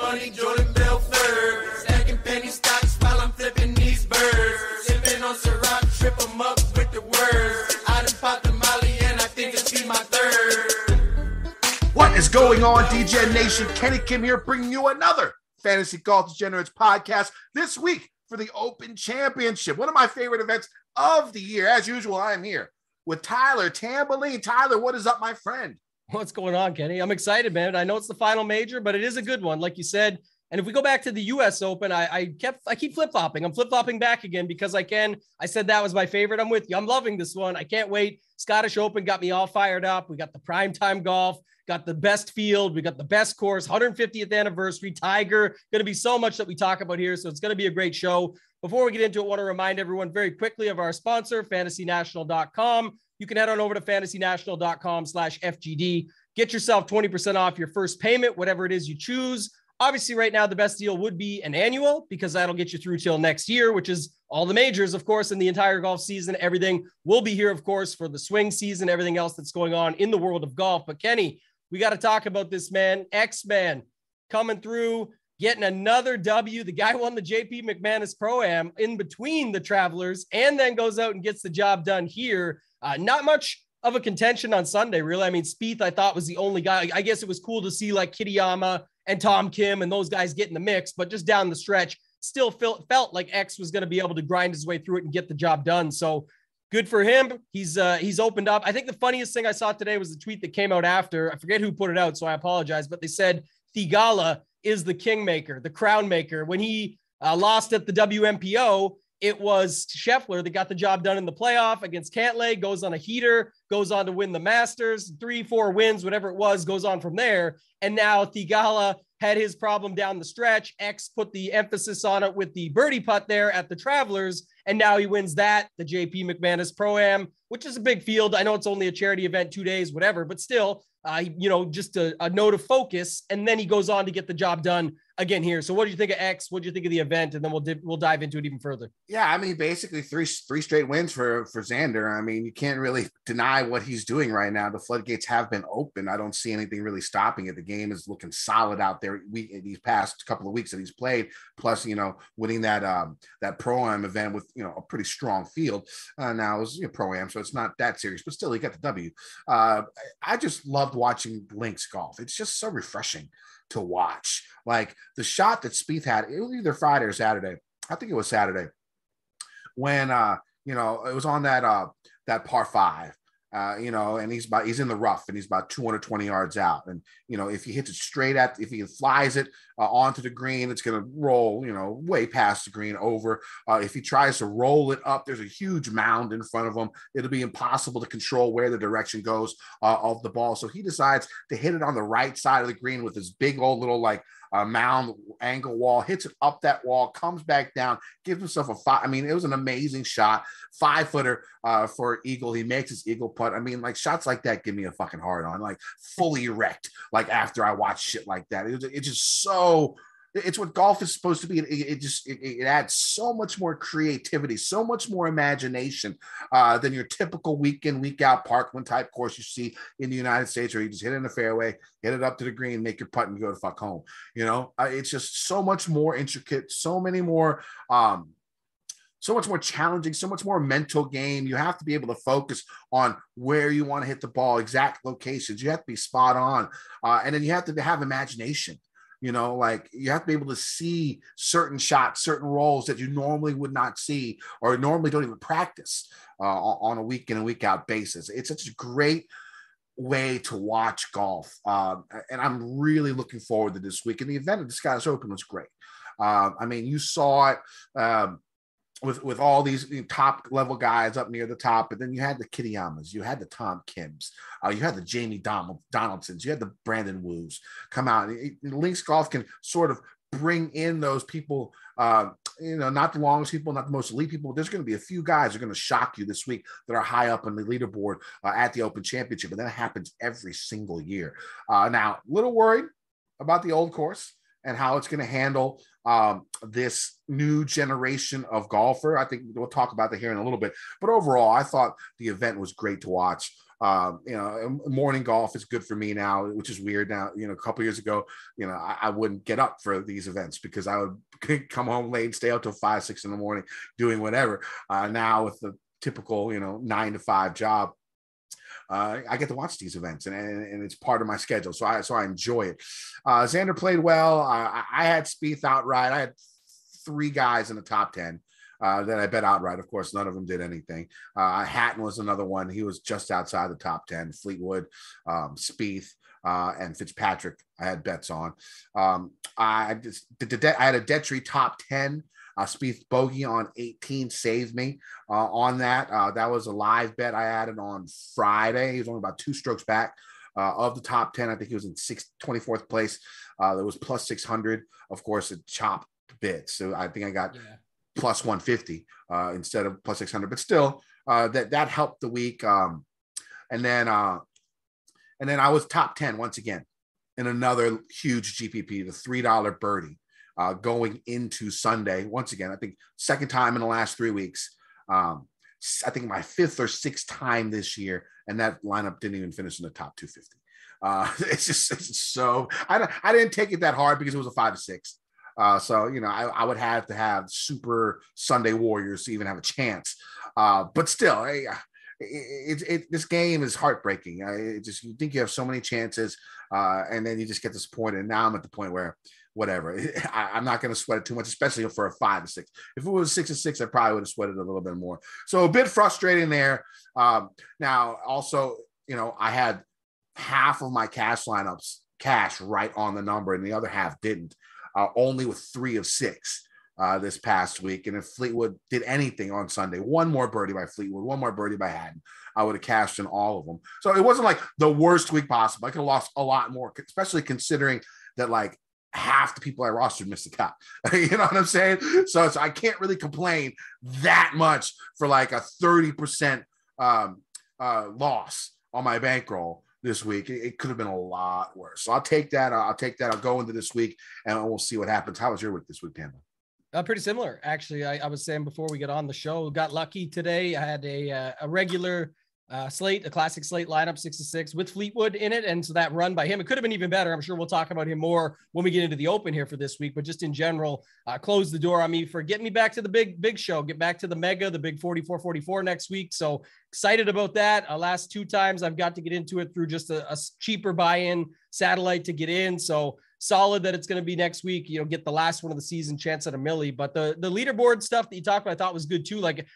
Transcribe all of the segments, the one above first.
money, Jordan Belfort. Stacking penny stocks while I'm flipping these birds. Sipping on Ciroc, trip 'em up with the words. I done popped the Molly and I think it's be my third. What is going on, DJ Nation? Kenny Kim here, bringing you another Fantasy Golf Degenerates podcast this week for the Open Championship, one of my favorite events of the year. As usual, I am here with Tyler Tamboline. Tyler, what is up, my friend? What's going on, Kenny? I'm excited, man. I know it's the final major, but it is a good one, like you said. And if we go back to the U.S. Open, I keep flip-flopping. I'm flip-flopping back again because I can. I said that was my favorite. I'm with you. I'm loving this one. I can't wait. Scottish Open got me all fired up. We got the primetime golf, got the best field. We got the best course, 150th anniversary, Tiger. Going to be so much that we talk about here. So it's going to be a great show. Before we get into it, I want to remind everyone very quickly of our sponsor, fantasynational.com. You can head on over to fantasynational.com/FGD. Get yourself 20% off your first payment, whatever it is you choose. Obviously, right now, the best deal would be an annual because that'll get you through till next year, which is all the majors, of course, and the entire golf season. Everything will be here, of course, for the swing season, everything else that's going on in the world of golf. But Kenny, we got to talk about this, man. X-Man coming through, getting another W. The guy won the JP McManus Pro-Am in between the Travelers and then goes out and gets the job done here. Not much of a contention on Sunday, really. I mean, Spieth, I thought, was the only guy. I guess it was cool to see like Kitayama and Tom Kim and those guys get in the mix, but just down the stretch, still felt like X was going to be able to grind his way through it and get the job done. So good for him. He's opened up. I think the funniest thing I saw today was the tweet that came out after. I forget who put it out, so I apologize, but they said Theegala is the kingmaker, the crown maker. When he lost at the WMPO, it was Scheffler that got the job done in the playoff against Cantlay, goes on a heater, goes on to win the Masters, 3-4 wins, whatever it was, goes on from there. And now Theegala had his problem down the stretch. X put the emphasis on it with the birdie putt there at the Travelers. And now he wins that, the JP McManus Pro-Am, which is a big field. I know it's only a charity event, 2 days, whatever, but still, just a note of focus. And then he goes on to get the job done again here. So what do you think of X? What do you think of the event? And then we'll dive into it even further. Yeah, I mean, basically three straight wins for Xander. I mean, you can't really deny what he's doing right now. The floodgates have been open. I don't see anything really stopping it. The game is looking solid out there. These past couple of weeks that he's played, plus winning that Pro-Am event with a pretty strong field. Now it was Pro-Am, so it's not that serious, but still he got the W. I just loved watching Links golf. It's just so refreshing to watch. Like the shot that Spieth had, it was either Friday or Saturday. I think it was Saturday when it was on that par 5. And he's in the rough and he's about 220 yards out. And, if he hits it if he flies it onto the green, it's going to roll, way past the green over. If he tries to roll it up, there's a huge mound in front of him. It'll be impossible to control where the direction goes of the ball. So he decides to hit it on the right side of the green with this big old little mound angle wall, hits it up that wall, comes back down, gives himself a 5. I mean, it was an amazing shot, 5-footer for eagle. He makes his eagle putt. I mean, shots like that give me a fucking hard on, fully erect. After I watch shit like that, it's just so. It's what golf is supposed to be. It adds so much more creativity, so much more imagination than your typical week in, week out Parkland type course you see in the United States, where you just hit it in the fairway, hit it up to the green, make your putt, and go to fuck home. It's just so much more intricate, so much more challenging, so much more mental game. You have to be able to focus on where you want to hit the ball, exact locations. You have to be spot on, and then you have to have imagination. You have to be able to see certain shots, certain rolls that you normally would not see or normally don't even practice on a week in and week out basis. It's such a great way to watch golf. And I'm really looking forward to this week. And the event of the Scottish Open was great. I mean, you saw it with all these top level guys up near the top, but then you had the Kitayamas, you had the Tom Kims, you had the Jamie Donaldsons, you had the Brandon Woos come out. Links golf can sort of bring in those people, not the longest people, not the most elite people. There's going to be a few guys that are going to shock you this week that are high up on the leaderboard at the Open Championship, and that happens every single year. Now, a little worried about the old course and how it's going to handle this new generation of golfer. I think we'll talk about that here in a little bit. But overall, I thought the event was great to watch. Morning golf is good for me now, which is weird now. A couple years ago, I wouldn't get up for these events because I would come home late and stay out till 5, 6 in the morning doing whatever. Now with the typical, 9 to 5 job, I get to watch these events and it's part of my schedule. So I enjoy it. Xander played well. I had Spieth outright. I had 3 guys in the top 10. That I bet outright. Of course, none of them did anything. Hatton was another one. He was just outside the top 10. Fleetwood, Spieth, and Fitzpatrick I had bets on. I had a Detry top 10. Spieth bogey on 18 saved me on that. That was a live bet I added on Friday. He was only about 2 strokes back of the top 10. I think he was in 24th place. There was plus 600. Of course, it chopped bits. So I think I got plus 150 instead of plus 600, but still that helped the week. And then I was top 10 once again in another huge GPP, the $3 birdie going into Sunday. Once again, I think second time in the last 3 weeks. I think my 5th or 6th time this year, and that lineup didn't even finish in the top 250. It's so I didn't take it that hard because it was a 5 to 6. So I would have to have super Sunday Warriors to even have a chance. But still, this game is heartbreaking. You think you have so many chances, and then you just get disappointed. And now I'm at the point where, whatever, I'm not going to sweat it too much, especially for a 5 to 6. If it was 6 to 6, I probably would have sweated a little bit more. So a bit frustrating there. Now, also, I had half of my cash right on the number, and the other half didn't. Only with 3 of 6 this past week. And if Fleetwood did anything on Sunday, one more birdie by Fleetwood, one more birdie by Hatton, I would have cashed in all of them. So it wasn't like the worst week possible. I could have lost a lot more, especially considering that like half the people I rostered missed the cut. You know what I'm saying? So I can't really complain that much for like a 30% loss on my bankroll this week. It could have been a lot worse. So I'll take that. I'll go into this week and we'll see what happens. How was your week this week, Tambo? Pretty similar, actually. I was saying before we get on the show, got lucky today. I had a regular slate, a classic slate lineup, 6 to 6 with Fleetwood in it. And so that run by him, it could have been even better. I'm sure we'll talk about him more when we get into the Open here for this week, but just in general, closed the door on me for getting me back to the big show, get back to the mega, the big 44 next week. So excited about that. Last 2 times I've got to get into it through just a cheaper buy-in satellite to get in. So solid that it's going to be next week, get the last one of the season, chance at a milli. But the leaderboard stuff that you talked about, I thought was good too. Like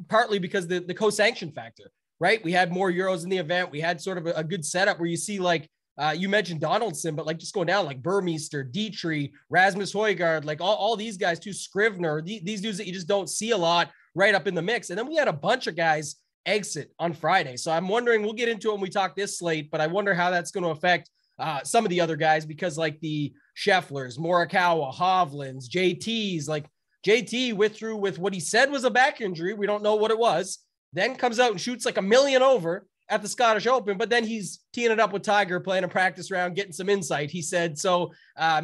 partly because the co-sanction factor, right? We had more Euros in the event. We had sort of a good setup where you see like, you mentioned Donaldson, but like just going down like Burmeister, Dietrich, Rasmus Højgaard, like all these guys too, Scrivener, these dudes that you just don't see a lot right up in the mix. And then we had a bunch of guys exit on Friday. So I'm wondering, we'll get into it when we talk this slate, but I wonder how that's going to affect some of the other guys, because like the Schefflers, Morikawa, Hovlands, JTs, like JT withdrew with what he said was a back injury. We don't know what it was. Then comes out and shoots like $1 million over at the Scottish Open, but then he's teeing it up with Tiger, playing a practice round, getting some insight. He said, so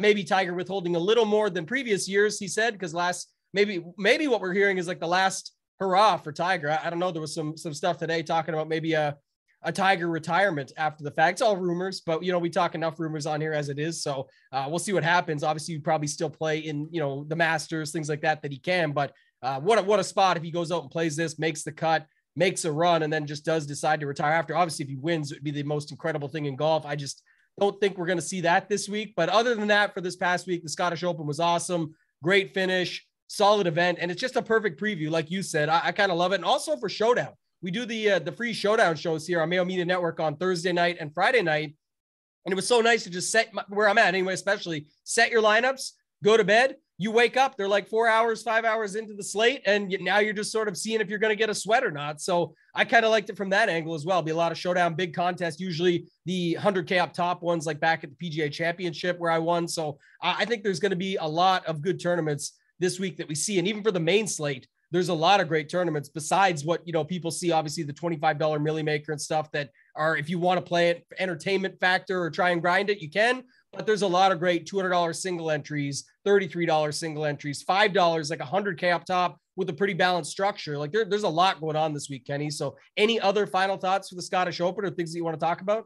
maybe Tiger withholding a little more than previous years, he said, because maybe what we're hearing is like the last hurrah for Tiger. I don't know. There was some stuff today talking about maybe a Tiger retirement after the fact. It's all rumors, but we talk enough rumors on here as it is. So we'll see what happens. Obviously you'd probably still play in, the Masters, things like that he can, but what a spot if he goes out and plays this, makes the cut, makes a run, and then just does decide to retire after. Obviously, if he wins, it would be the most incredible thing in golf. I just don't think we're going to see that this week. But other than that, for this past week, the Scottish Open was awesome. Great finish, solid event. And it's just a perfect preview. Like you said, I kind of love it. And also for Showdown, we do the free Showdown shows here on Mayo Media Network on Thursday night and Friday night. And it was so nice to just set where I'm at anyway, especially set your lineups, go to bed. You wake up, they're like 4 hours, 5 hours into the slate, and now you're just sort of seeing if you're going to get a sweat or not. So I kind of liked it from that angle as well. Be a lot of Showdown, big contest, usually the 100K up top ones, like back at the PGA Championship where I won. So I think there's going to be a lot of good tournaments this week that we see. And even for the main slate, there's a lot of great tournaments besides what, people see, obviously the $25 Millie Maker and stuff that are, if you want to play it for entertainment factor or try and grind it, you can. But there's a lot of great $200 single entries, $33 single entries, $5, like 100K up top with a pretty balanced structure. Like there's a lot going on this week, Kenny. So any other final thoughts for the Scottish Open or things that you want to talk about?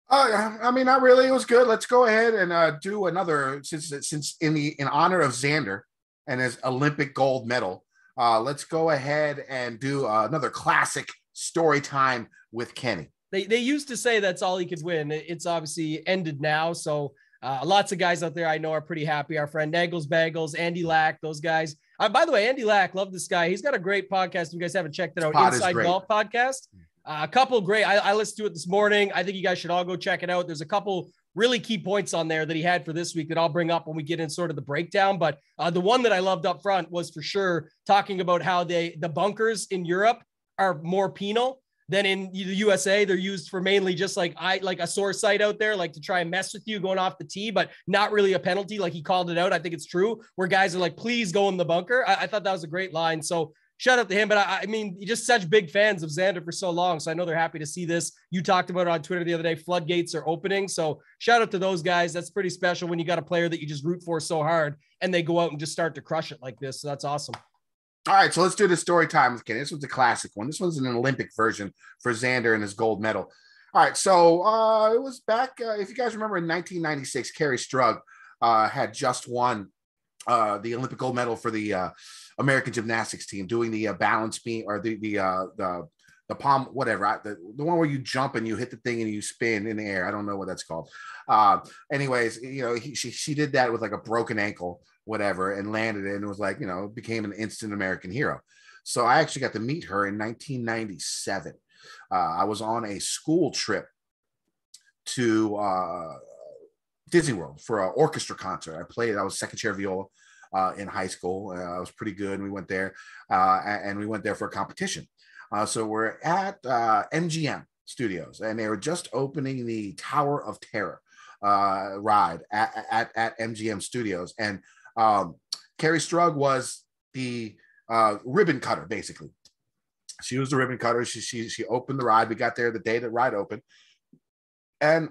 I mean, not really. It was good. Let's go ahead and do another, since in honor of Xander and his Olympic gold medal. Let's go ahead and do another classic story time with Kenny. They used to say that's all he could win. It's obviously ended now. So lots of guys out there I know are pretty happy. Our friend Nagels Bagels, Andy Lack, those guys. By the way, Andy Lack, love this guy. He's got a great podcast. You guys haven't checked it out. Inside Golf Podcast. A couple great. I listened to it this morning. I think you guys should all go check it out. There's a couple really key points on there that he had for this week that I'll bring up when we get in sort of the breakdown. But the one that I loved up front was for sure talking about how the bunkers in Europe are more penal than in the USA. They're used for mainly just like a sore site out there, like to try and mess with you going off the tee, but not really a penalty. Like he called it out. I think it's true where guys are like, please go in the bunker. I thought that was a great line. So shout out to him. But I mean, just such big fans of Xander for so long. So I know they're happy to see this. You talked about it on Twitter the other day. Floodgates are opening. So shout out to those guys. That's pretty special when you got a player that you just root for so hard and they go out and just start to crush it like this. So that's awesome. All right, so let's do the story time with Kenny. This one's a classic one. This one's an Olympic version for Xander and his gold medal. All right, so it was back, if you guys remember, in 1996, Kerry Strug had just won the Olympic gold medal for the American gymnastics team, doing the balance beam or the palm, whatever, the one where you jump and you hit the thing and you spin in the air. I don't know what that's called. Anyways, she did that with like a broken ankle, whatever, and landed it, and it was like, became an instant American hero. So I actually got to meet her in 1997. I was on a school trip to Disney World for an orchestra concert. I was second chair viola in high school. I was pretty good. And we went there and we went there for a competition. So we're at MGM Studios, and they were just opening the Tower of Terror ride at MGM Studios. And Kerry Strug was the ribbon cutter, basically. She was the ribbon cutter. She opened the ride. We got there the day the ride opened. And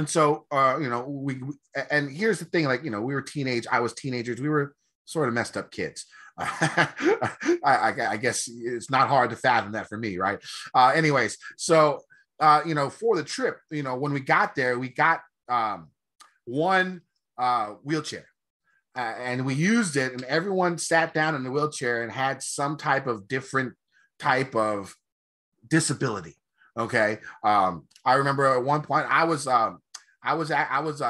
so, and here's the thing, like, we were I was teenagers. We were sort of messed up kids. I guess it's not hard to fathom that for me, right? Anyways, so, for the trip, when we got there, we got one wheelchair. And we used it, and everyone sat down in the wheelchair and had some type of different type of disability. Okay. I remember at one point I was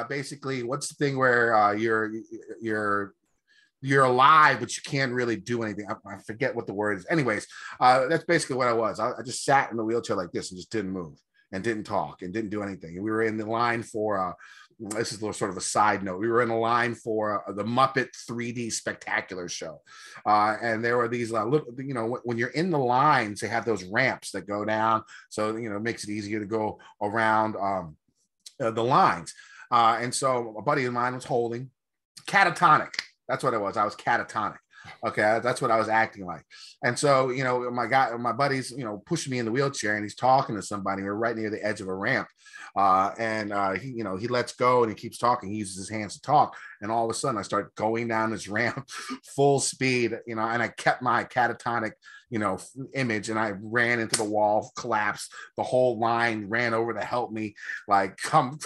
basically, what's the thing where you're alive, but you can't really do anything. I forget what the word is. Anyways, that's basically what I was. I just sat in the wheelchair like this and just didn't move and didn't talk and didn't do anything. And we were in the line for, this is sort of a side note. We were in a line for the Muppet 3D Spectacular show. And there were these, when you're in the lines, they have those ramps that go down. So, it makes it easier to go around the lines. And so a buddy of mine was holding catatonic. That's what it was. I was catatonic. Okay. That's what I was acting like. And so, my buddy's, pushing me in the wheelchair, and he's talking to somebody. We're right near the edge of a ramp. He lets go and he keeps talking. He uses his hands to talk. And all of a sudden I start going down this ramp full speed, and I kept my catatonic, image, and I ran into the wall, collapsed. The whole line ran over to help me, like, come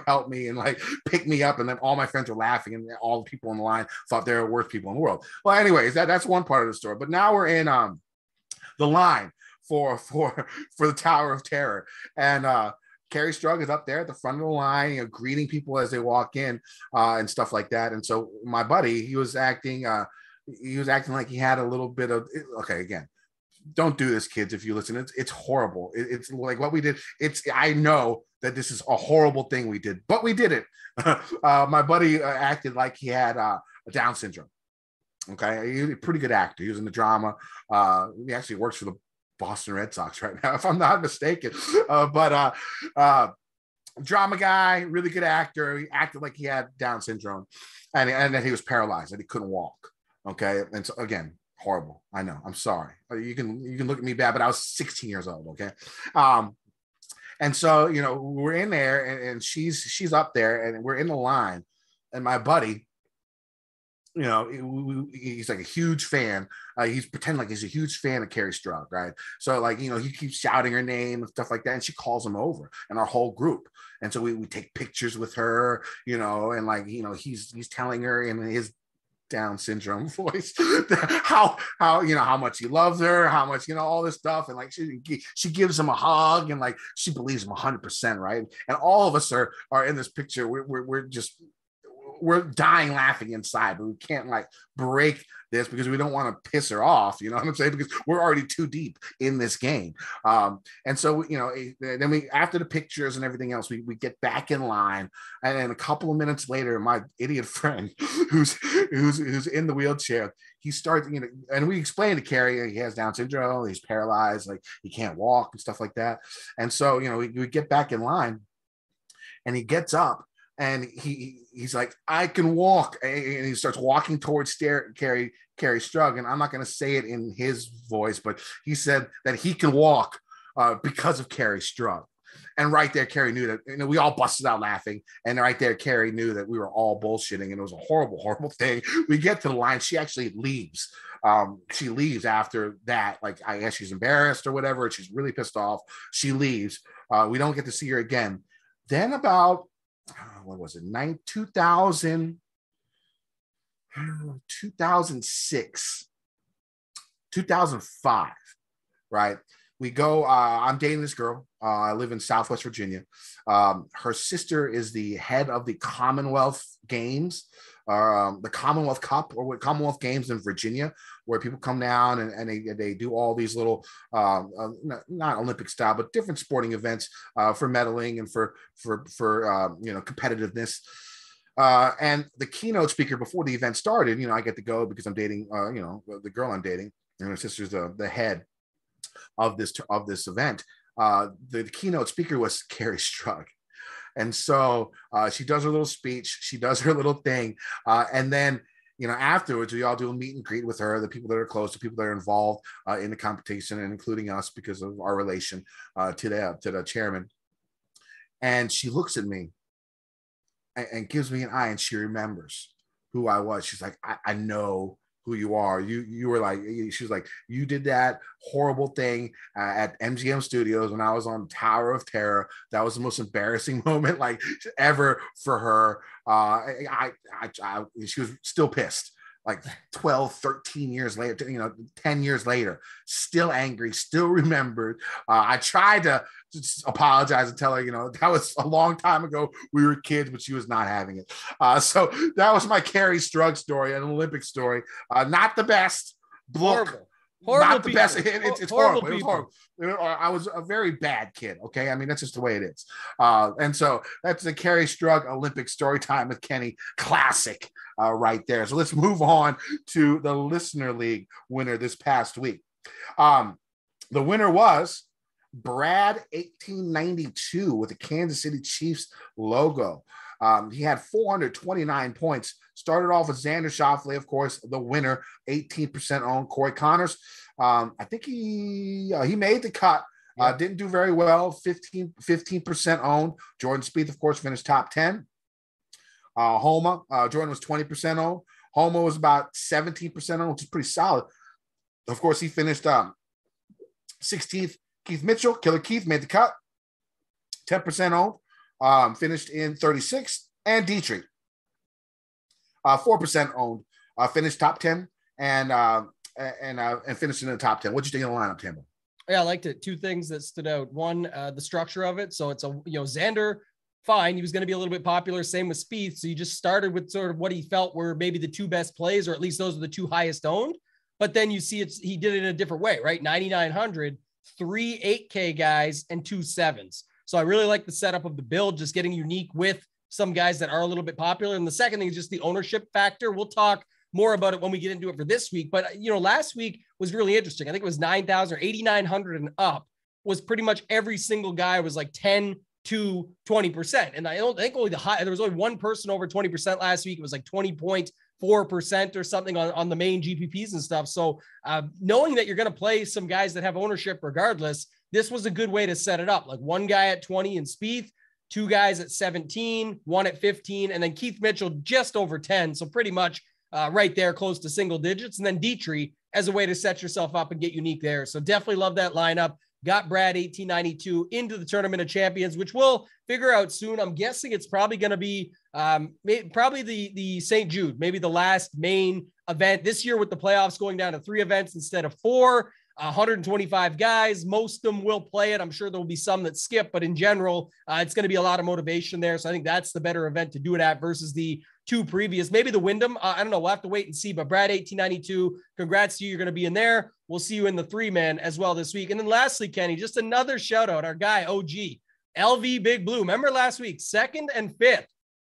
help me, and like pick me up. And then all my friends were laughing, and all the people in the line thought they were the worst people in the world. Well, anyways, that's one part of the story. But now we're in the line for the Tower of Terror. And Kerry Strug is up there at the front of the line, greeting people as they walk in and stuff like that. And so my buddy, he was acting like he had a little bit of, okay, again, don't do this, kids. If you listen, it's horrible. It's like what we did. I know that this is a horrible thing we did, but we did it. My buddy acted like he had a Down syndrome. Okay. He's a pretty good actor. He was in the drama. He actually works for the Boston Red Sox right now, if I'm not mistaken. But drama guy, really good actor. He acted like he had Down syndrome, and that he was paralyzed, that he couldn't walk. Okay. And so again, Horrible. I know. I'm sorry. You can look at me bad, but I was 16 years old. Okay. And so, we're in there and she's up there and we're in the line, and my buddy, he's like a huge fan. He's pretending like he's a huge fan of Carrie Strug, right? So like, he keeps shouting her name and stuff like that. And she calls him over and our whole group. And so we take pictures with her, and like, he's telling her in his Down syndrome voice how much he loves her, how much, all this stuff. And like, she gives him a hug and like, she believes him 100%. Right. And all of us are in this picture. We're dying laughing inside, but we can't like break this because we don't want to piss her off. You know what I'm saying? Because we're already too deep in this game. And so, then we, after the pictures and everything else, we get back in line. And then a couple of minutes later, my idiot friend who's in the wheelchair, he starts, and we explained to Carrie, he has Down syndrome, he's paralyzed, like he can't walk and stuff like that. And so, we get back in line and he gets up. And he's like, I can walk. And he starts walking towards Carrie Strug. And I'm not going to say it in his voice, but he said that he can walk because of Carrie Strug. And right there, Carrie knew that, we all busted out laughing. And right there, Carrie knew that we were all bullshitting. And it was a horrible, horrible thing. We get to the line. She actually leaves. She leaves after that. Like, I guess she's embarrassed or whatever. And she's really pissed off. She leaves. We don't get to see her again. Then about... what was it? 2006, 2005, right? We go, I'm dating this girl. I live in Southwest Virginia. Her sister is the head of the Commonwealth Games, the Commonwealth Cup, or Commonwealth Games in Virginia, where people come down and they do all these little, not Olympic style, but different sporting events for medaling and for competitiveness. And the keynote speaker before the event started, I get to go because I'm dating, the girl I'm dating, and her sister's the head of this event. The keynote speaker was Carrie Strug. And so she does her little speech, she does her little thing. And then, afterwards, we all do a meet and greet with her, the people that are close, the people that are involved in the competition, and including us because of our relation to the chairman. And she looks at me and gives me an eye, and she remembers who I was. She's like, I know who you are. You were like, she was like, you did that horrible thing at MGM Studios when I was on Tower of Terror. That was the most embarrassing moment like ever for her. She was still pissed. Like 12, 13 years later, 10 years later, still angry, still remembered. I tried to apologize and tell her, that was a long time ago. We were kids, but she was not having it. So that was my Carrie Strug story, an Olympic story. Not the best. Horrible. Not the best. It's horrible. It was horrible. I was a very bad kid. Okay. I mean, that's just the way it is. And so that's the Carrie Strug Olympic story time with Kenny classic right there. So let's move on to the Listener League winner this past week. The winner was Brad 1892 with the Kansas City Chiefs logo. He had 429 points. Started off with Xander Schauffele, of course, the winner, 18% owned. Corey Connors, I think he made the cut. Didn't do very well, 15% owned. Jordan Spieth, of course, finished top 10. Homa, Jordan was 20% owned. Homa was about 17% owned, which is pretty solid. Of course, he finished 16th. Keith Mitchell, Killer Keith, made the cut, 10% owned. Finished in 36th. And Dietrich, 4% owned, finished top 10 and finished in the top 10. What'd you think of the lineup, Tambo? Yeah, I liked it. Two things that stood out. One, the structure of it. So it's Xander, fine. He was going to be a little bit popular. Same with Spieth. So you just started with sort of what he felt were maybe the two best plays, or at least those are the two highest owned. But then you see he did it in a different way, right? 9,900, 3 8K guys and 2 7s. So I really like the setup of the build, just getting unique with some guys that are a little bit popular. And the second thing is just the ownership factor. We'll talk more about it when we get into it for this week. But, last week was really interesting. I think it was 9,000 or 8,900 and up was pretty much every single guy was like 10 to 20%. And I don't think only there was only one person over 20% last week. It was like 20 point 4% or something on the main GPPs and stuff. So knowing that you're going to play some guys that have ownership regardless, this was a good way to set it up. Like one guy at 20 in Spieth, two guys at 17, one at 15, and then Keith Mitchell just over 10. So pretty much right there, close to single digits. And then Dietrich as a way to set yourself up and get unique there. So definitely love that lineup. Got Brad 1892 into the Tournament of Champions, which we'll figure out soon. I'm guessing it's probably going to be probably the St. Jude, maybe the last main event this year with the playoffs going down to 3 events instead of 4. 125 guys. Most of them will play it. I'm sure there will be some that skip, but in general, it's going to be a lot of motivation there. So I think that's the better event to do it at versus the 2 previous. Maybe the Wyndham. I don't know. We'll have to wait and see. But Brad 1892, congrats to you. You're going to be in there. We'll see you in the 3-man as well this week. And then lastly, Kenny, just another shout out. Our guy OG LV Big Blue. Remember last week, 2nd and 5th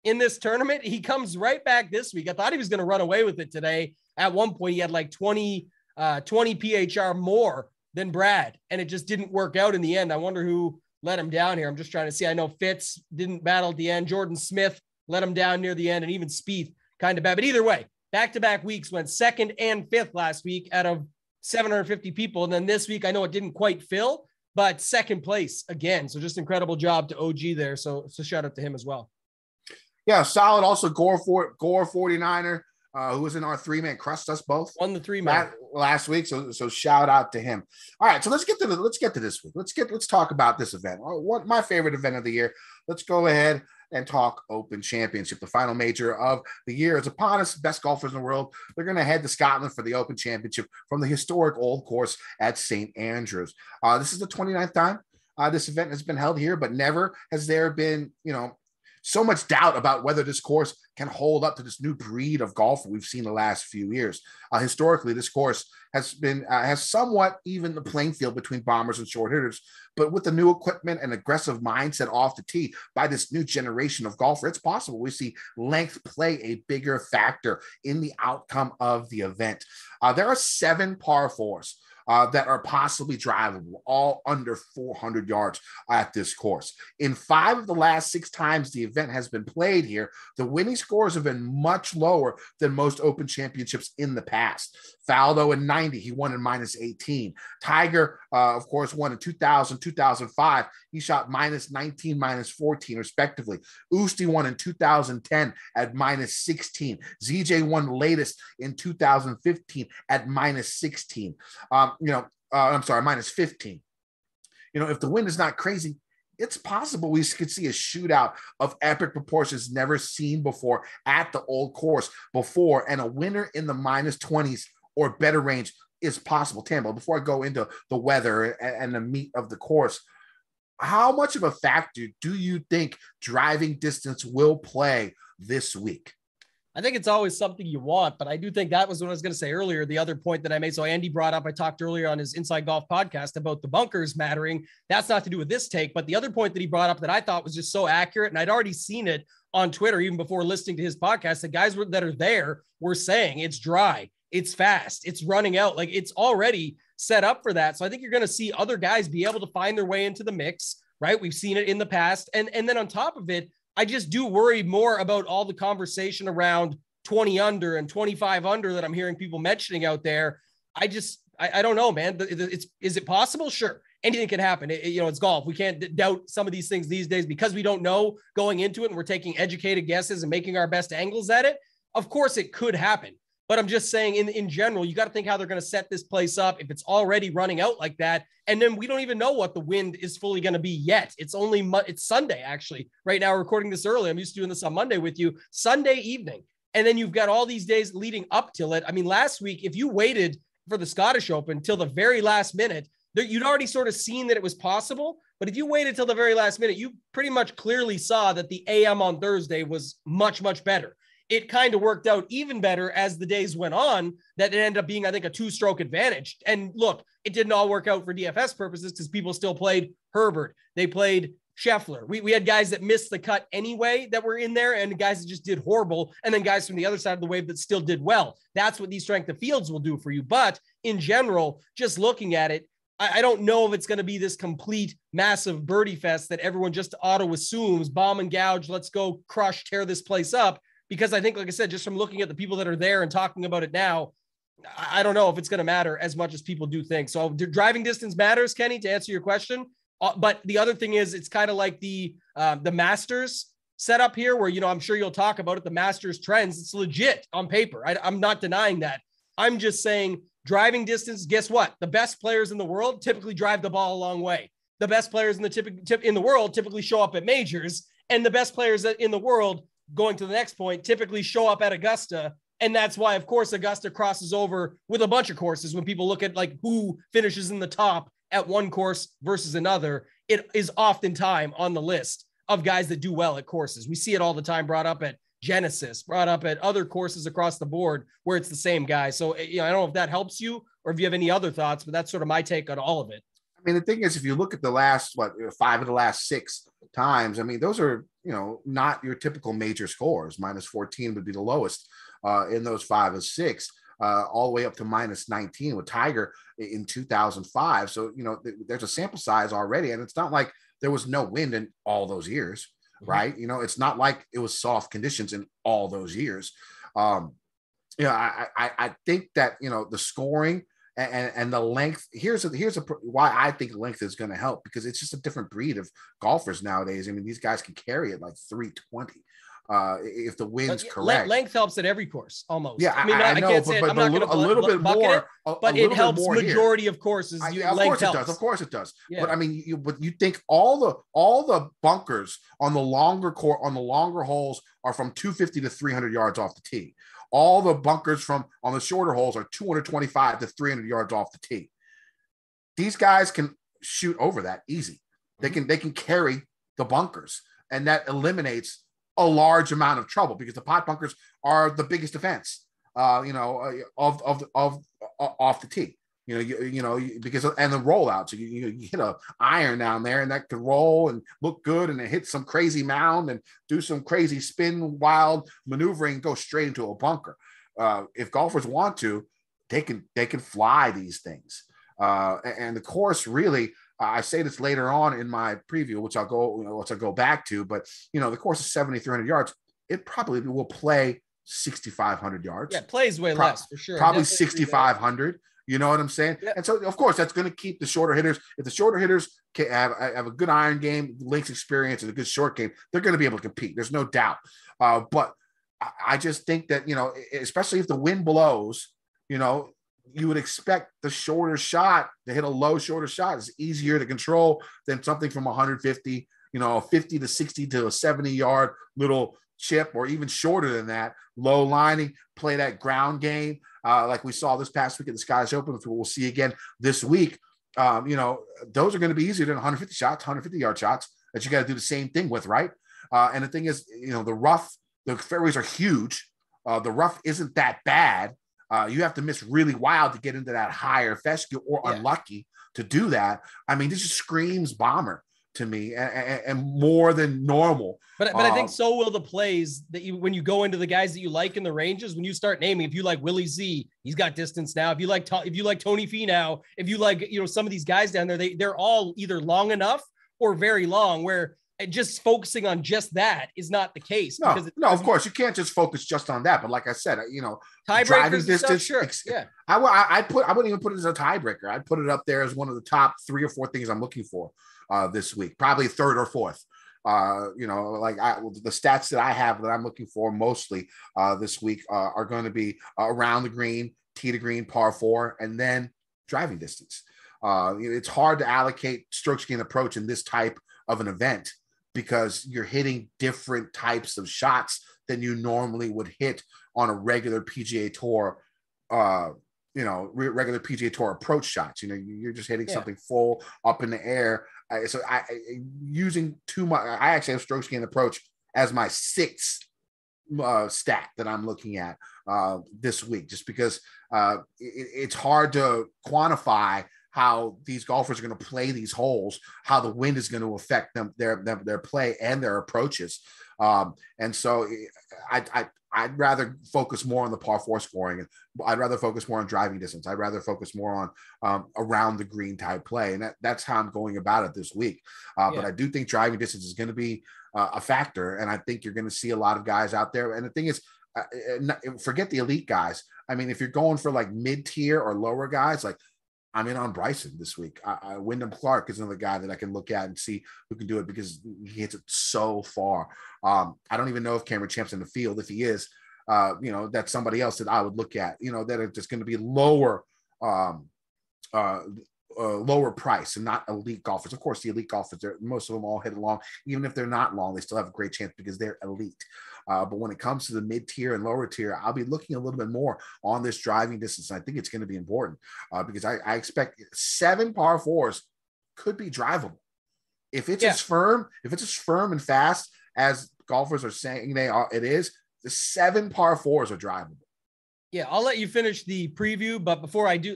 in this tournament. He comes right back this week. I thought he was going to run away with it today. At one point, he had like 20 PHR more than Brad, and it just didn't work out in the end. I wonder who let him down here. I'm just trying to see. I know Fitz didn't battle at the end. Jordan Smith let him down near the end, and even Spieth kind of bad. But either way, back-to-back weeks went 2nd and 5th last week out of 750 people. And then this week, I know it didn't quite fill, but 2nd place again. So just incredible job to OG there. So shout out to him as well. Yeah, solid. Also, Gore 49er. Who was in our 3-man, crushed us both. Won the 3-man last week. So shout out to him. All right, so let's get to this week. Let's talk about this event. What my favorite event of the year. Let's go ahead and talk Open Championship. The final major of the year is upon us. Best golfers in the world. They're going to head to Scotland for the Open Championship from the historic old course at St. Andrews. This is the 29th time this event has been held here, but never has there been, so much doubt about whether this course can hold up to this new breed of golfer we've seen the last few years. Historically, this course has somewhat even the playing field between bombers and short hitters, but with the new equipment and aggressive mindset off the tee by this new generation of golfer, it's possible we see length play a bigger factor in the outcome of the event. There are 7 par 4s. That are possibly drivable, all under 400 yards at this course. In 5 of the last 6 times the event has been played here, the winning scores have been much lower than most Open Championships in the past. Faldo in 90, he won in -18. Tiger, of course, won in 2000, 2005. He shot -19, -14, respectively. Usti won in 2010 at -16. ZJ won latest in 2015 at -16. I'm sorry, -15. If the wind is not crazy, it's possible we could see a shootout of epic proportions never seen before at the old course before, and a winner in the -20s or better range is possible. Tambo, before I go into the weather and the meat of the course, how much of a factor do you think driving distance will play this week? I think it's always something you want, but I do think that was what I was going to say earlier, the other point that I made. So Andy brought up, I talked earlier on his Inside Golf podcast about the bunkers mattering. That's not to do with this take, but the other point that he brought up that I thought was just so accurate, and I'd already seen it on Twitter, even before listening to his podcast, the guys that are there were saying it's dry, it's fast, it's running out. Like it's already set up for that. So I think you're going to see other guys be able to find their way into the mix, right? We've seen it in the past. And then on top of it, I just do worry more about all the conversation around 20 under and 25 under that I'm hearing people mentioning out there. I don't know, man. Is it possible? Sure. Anything can happen. It's golf. We can't doubt some of these things these days because we don't know going into it and we're taking educated guesses and making our best angles at it. Of course it could happen, but I'm just saying in general, you got to think how they're going to set this place up if it's already running out like that. And then we don't even know what the wind is fully going to be yet. It's Sunday, actually. Right now, we're recording this early. I'm used to doing this on Monday with you, Sunday evening. And then you've got all these days leading up till it. I mean, last week, if you waited for the Scottish Open till the very last minute, you'd already sort of seen that it was possible. But if you waited till the very last minute, you pretty much clearly saw that the AM on Thursday was much, much better. It kind of worked out even better as the days went on, that it ended up being, I think, a 2-stroke advantage. And look, it didn't all work out for DFS purposes because people still played Herbert. They played Scheffler. We had guys that missed the cut anyway that were in there and guys that just did horrible. And then guys from the other side of the wave that still did well. That's what these strength of fields will do for you. But in general, just looking at it, I don't know if it's going to be this complete massive birdie fest that everyone just auto assumes, bomb and gouge, let's go crush, tear this place up. because I think, like I said, just from looking at the people that are there and talking about it now, I don't know if it's going to matter as much as people do think. So driving distance matters, Kenny, to answer your question. But the other thing is, it's kind of like the Masters setup here where, I'm sure you'll talk about it. The Masters trends, it's legit on paper. I'm not denying that. I'm just saying driving distance, guess what? The best players in the world typically drive the ball a long way. The best players in the world typically show up at majors, and the best players in the world, going to the next point, typically show up at Augusta. And that's why, of course, Augusta crosses over with a bunch of courses. When people look at like who finishes in the top at one course versus another, it is oftentimes on the list of guys that do well at courses. We see it all the time, brought up at Genesis, brought up at other courses across the board where it's the same guy. So, I don't know if that helps you or if you have any other thoughts, but that's sort of my take on all of it. I mean, the thing is, if you look at the last, 5 of the last 6 times, I mean, those are, not your typical major scores. -14 would be the lowest in those 5 of 6, all the way up to -19 with Tiger in 2005. So, there's a sample size already, and it's not like there was no wind in all those years, right? It's not like it was soft conditions in all those years. I think that, the scoring and the length, here's why I think length is going to help, because it's just a different breed of golfers nowadays. I mean, these guys can carry it like 320 if the wind's correct. Length helps at every course almost. Yeah, I mean, I know, can't say but I'm not a little bit more, but it helps majority of courses. Of course it does. Yeah. But I mean, you think all the bunkers on the longer holes are from 250 to 300 yards off the tee. All the bunkers on the shorter holes are 225 to 300 yards off the tee. These guys can shoot over that easy. They can carry the bunkers, and that eliminates a large amount of trouble, because the pot bunkers are the biggest offense, off the tee. Because and the rollout. So you hit a iron down there, and that could roll and look good, and it hits some crazy mound and do some crazy spin, wild maneuvering, and go straight into a bunker. If golfers want to, they can fly these things. And the course really, I say this later on in my preview, which I'll go back to, but the course is 7,300 yards. It probably will play 6,500 yards. Yeah, it plays way less for sure. Probably 6,500. You know what I'm saying? Yeah. And so, of course, that's going to keep the shorter hitters. If the shorter hitters have a good iron game, links experience, and a good short game, they're going to be able to compete. There's no doubt. But I just think that, especially if the wind blows, you would expect the shorter shot to hit a low shorter shot is easier to control than something from 150, 50 to 60 to a 70 yard little chip, or even shorter than that, low lining, play that ground game. Like we saw this past week at the Scottish Open, which we'll see again this week. Those are going to be easier than 150 shots, 150 yard shots that you got to do the same thing with, right? And the thing is, the fairways are huge. The rough isn't that bad. You have to miss really wild to get into that higher fescue, or unlucky to do that. I mean, this just screams bomber to me, and more than normal. But I think so will the plays that when you go into the guys that you like in the ranges, when you start naming, if you like Willie Z, he's got distance now. If you like Tony Finau, if you like, some of these guys down there, they're all either long enough or very long, where just focusing on just that is not the case. No, of course you can't just focus just on that. But like I said, driving distance, sure. Yeah. I wouldn't even put it as a tiebreaker. I'd put it up there as one of the top 3 or 4 things I'm looking for this week, probably 3rd or 4th. The stats that I have that I'm looking for mostly this week are going to be around the green, tee to green, par 4, and then driving distance. It's hard to allocate strokes gain approach in this type of an event, because you're hitting different types of shots than you normally would hit on a regular PGA Tour, regular PGA Tour approach shots. You're just hitting something full up in the air. So using too much, I actually have strokes gain approach as my 6th stat that I'm looking at this week, just because it's hard to quantify how these golfers are going to play these holes, how the wind is going to affect them, their play and their approaches. And so I'd rather focus more on the par 4 scoring. I'd rather focus more on driving distance. I'd rather focus more on around the green type play. And that's how I'm going about it this week. But I do think driving distance is going to be a factor. And I think you're going to see a lot of guys out there. And the thing is, forget the elite guys. I mean, if you're going for like mid-tier or lower guys, like I'm in on Bryson this week. Wyndham Clark is another guy that I can look at and see who can do it because he hits it so far. I don't even know if Cameron Champ's in the field. If he is, that's somebody else that I would look at, that are just going to be lower price and not elite golfers. Of course, the elite golfers, most of them all hit it long. Even if they're not long, they still have a great chance because they're elite. But when it comes to the mid-tier and lower tier, I'll be looking a little bit more on this driving distance. I think it's going to be important because I expect 7 par 4s could be drivable. If it's as firm and fast as golfers are saying it is, the 7 par 4s are drivable. Yeah, I'll let you finish the preview, but before I do,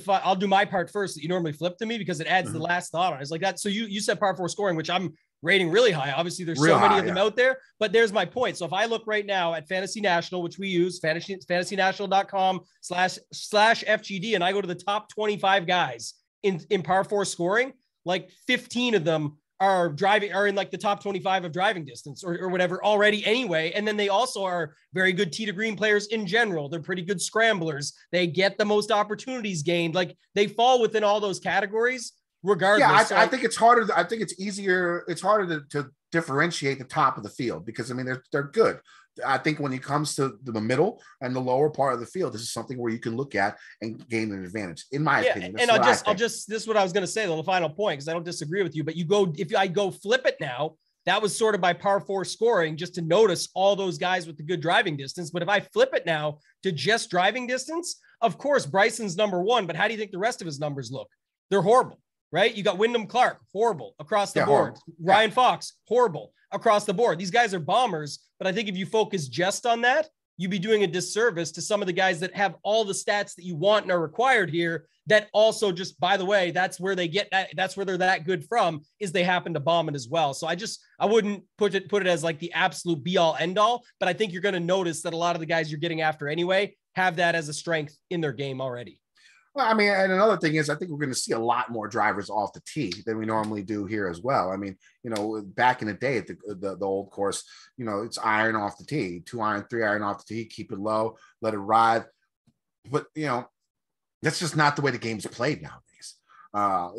I'll do my part first that you normally flip to me because it adds the last thought on it. It's like that. So you said par 4 scoring, which I'm rating really high. Obviously, there's so many of them out there, but there's my point. So if I look right now at Fantasy National, which we use, fantasynational.com/FGD, and I go to the top 25 guys in par 4 scoring, like 15 of them are in like the top 25 of driving distance or whatever already anyway. And then they also are very good tee to green players in general. They're pretty good scramblers. They get the most opportunities gained. Like they fall within all those categories regardless. Yeah, I think it's harder. I think it's easier. It's harder to differentiate the top of the field because I mean, they're good. I think when it comes to the middle and the lower part of the field, this is something where you can look at and gain an advantage, in my opinion. And this is what I was going to say, the final point, because I don't disagree with you, but if I go flip it now, that was sort of by par 4 scoring, just to notice all those guys with the good driving distance. But if I flip it now to just driving distance, of course, Bryson's number 1, but how do you think the rest of his numbers look? They're horrible, right? You got Wyndham Clark, horrible across the board. Horrible. Ryan Fox, horrible across the board. These guys are bombers, but I think if you focus just on that, you'd be doing a disservice to some of the guys that have all the stats that you want and are required here that also just, by the way, that's where they're that good from, is they happen to bomb it as well. So I wouldn't put it as like the absolute be all end all, but I think you're going to notice that a lot of the guys you're getting after anyway have that as a strength in their game already. Well, I mean, and another thing is I think we're going to see a lot more drivers off the tee than we normally do here as well. I mean, back in the day at the old course, it's iron off the tee, 2 iron, 3 iron off the tee, keep it low, let it ride. But, that's just not the way the game's played nowadays,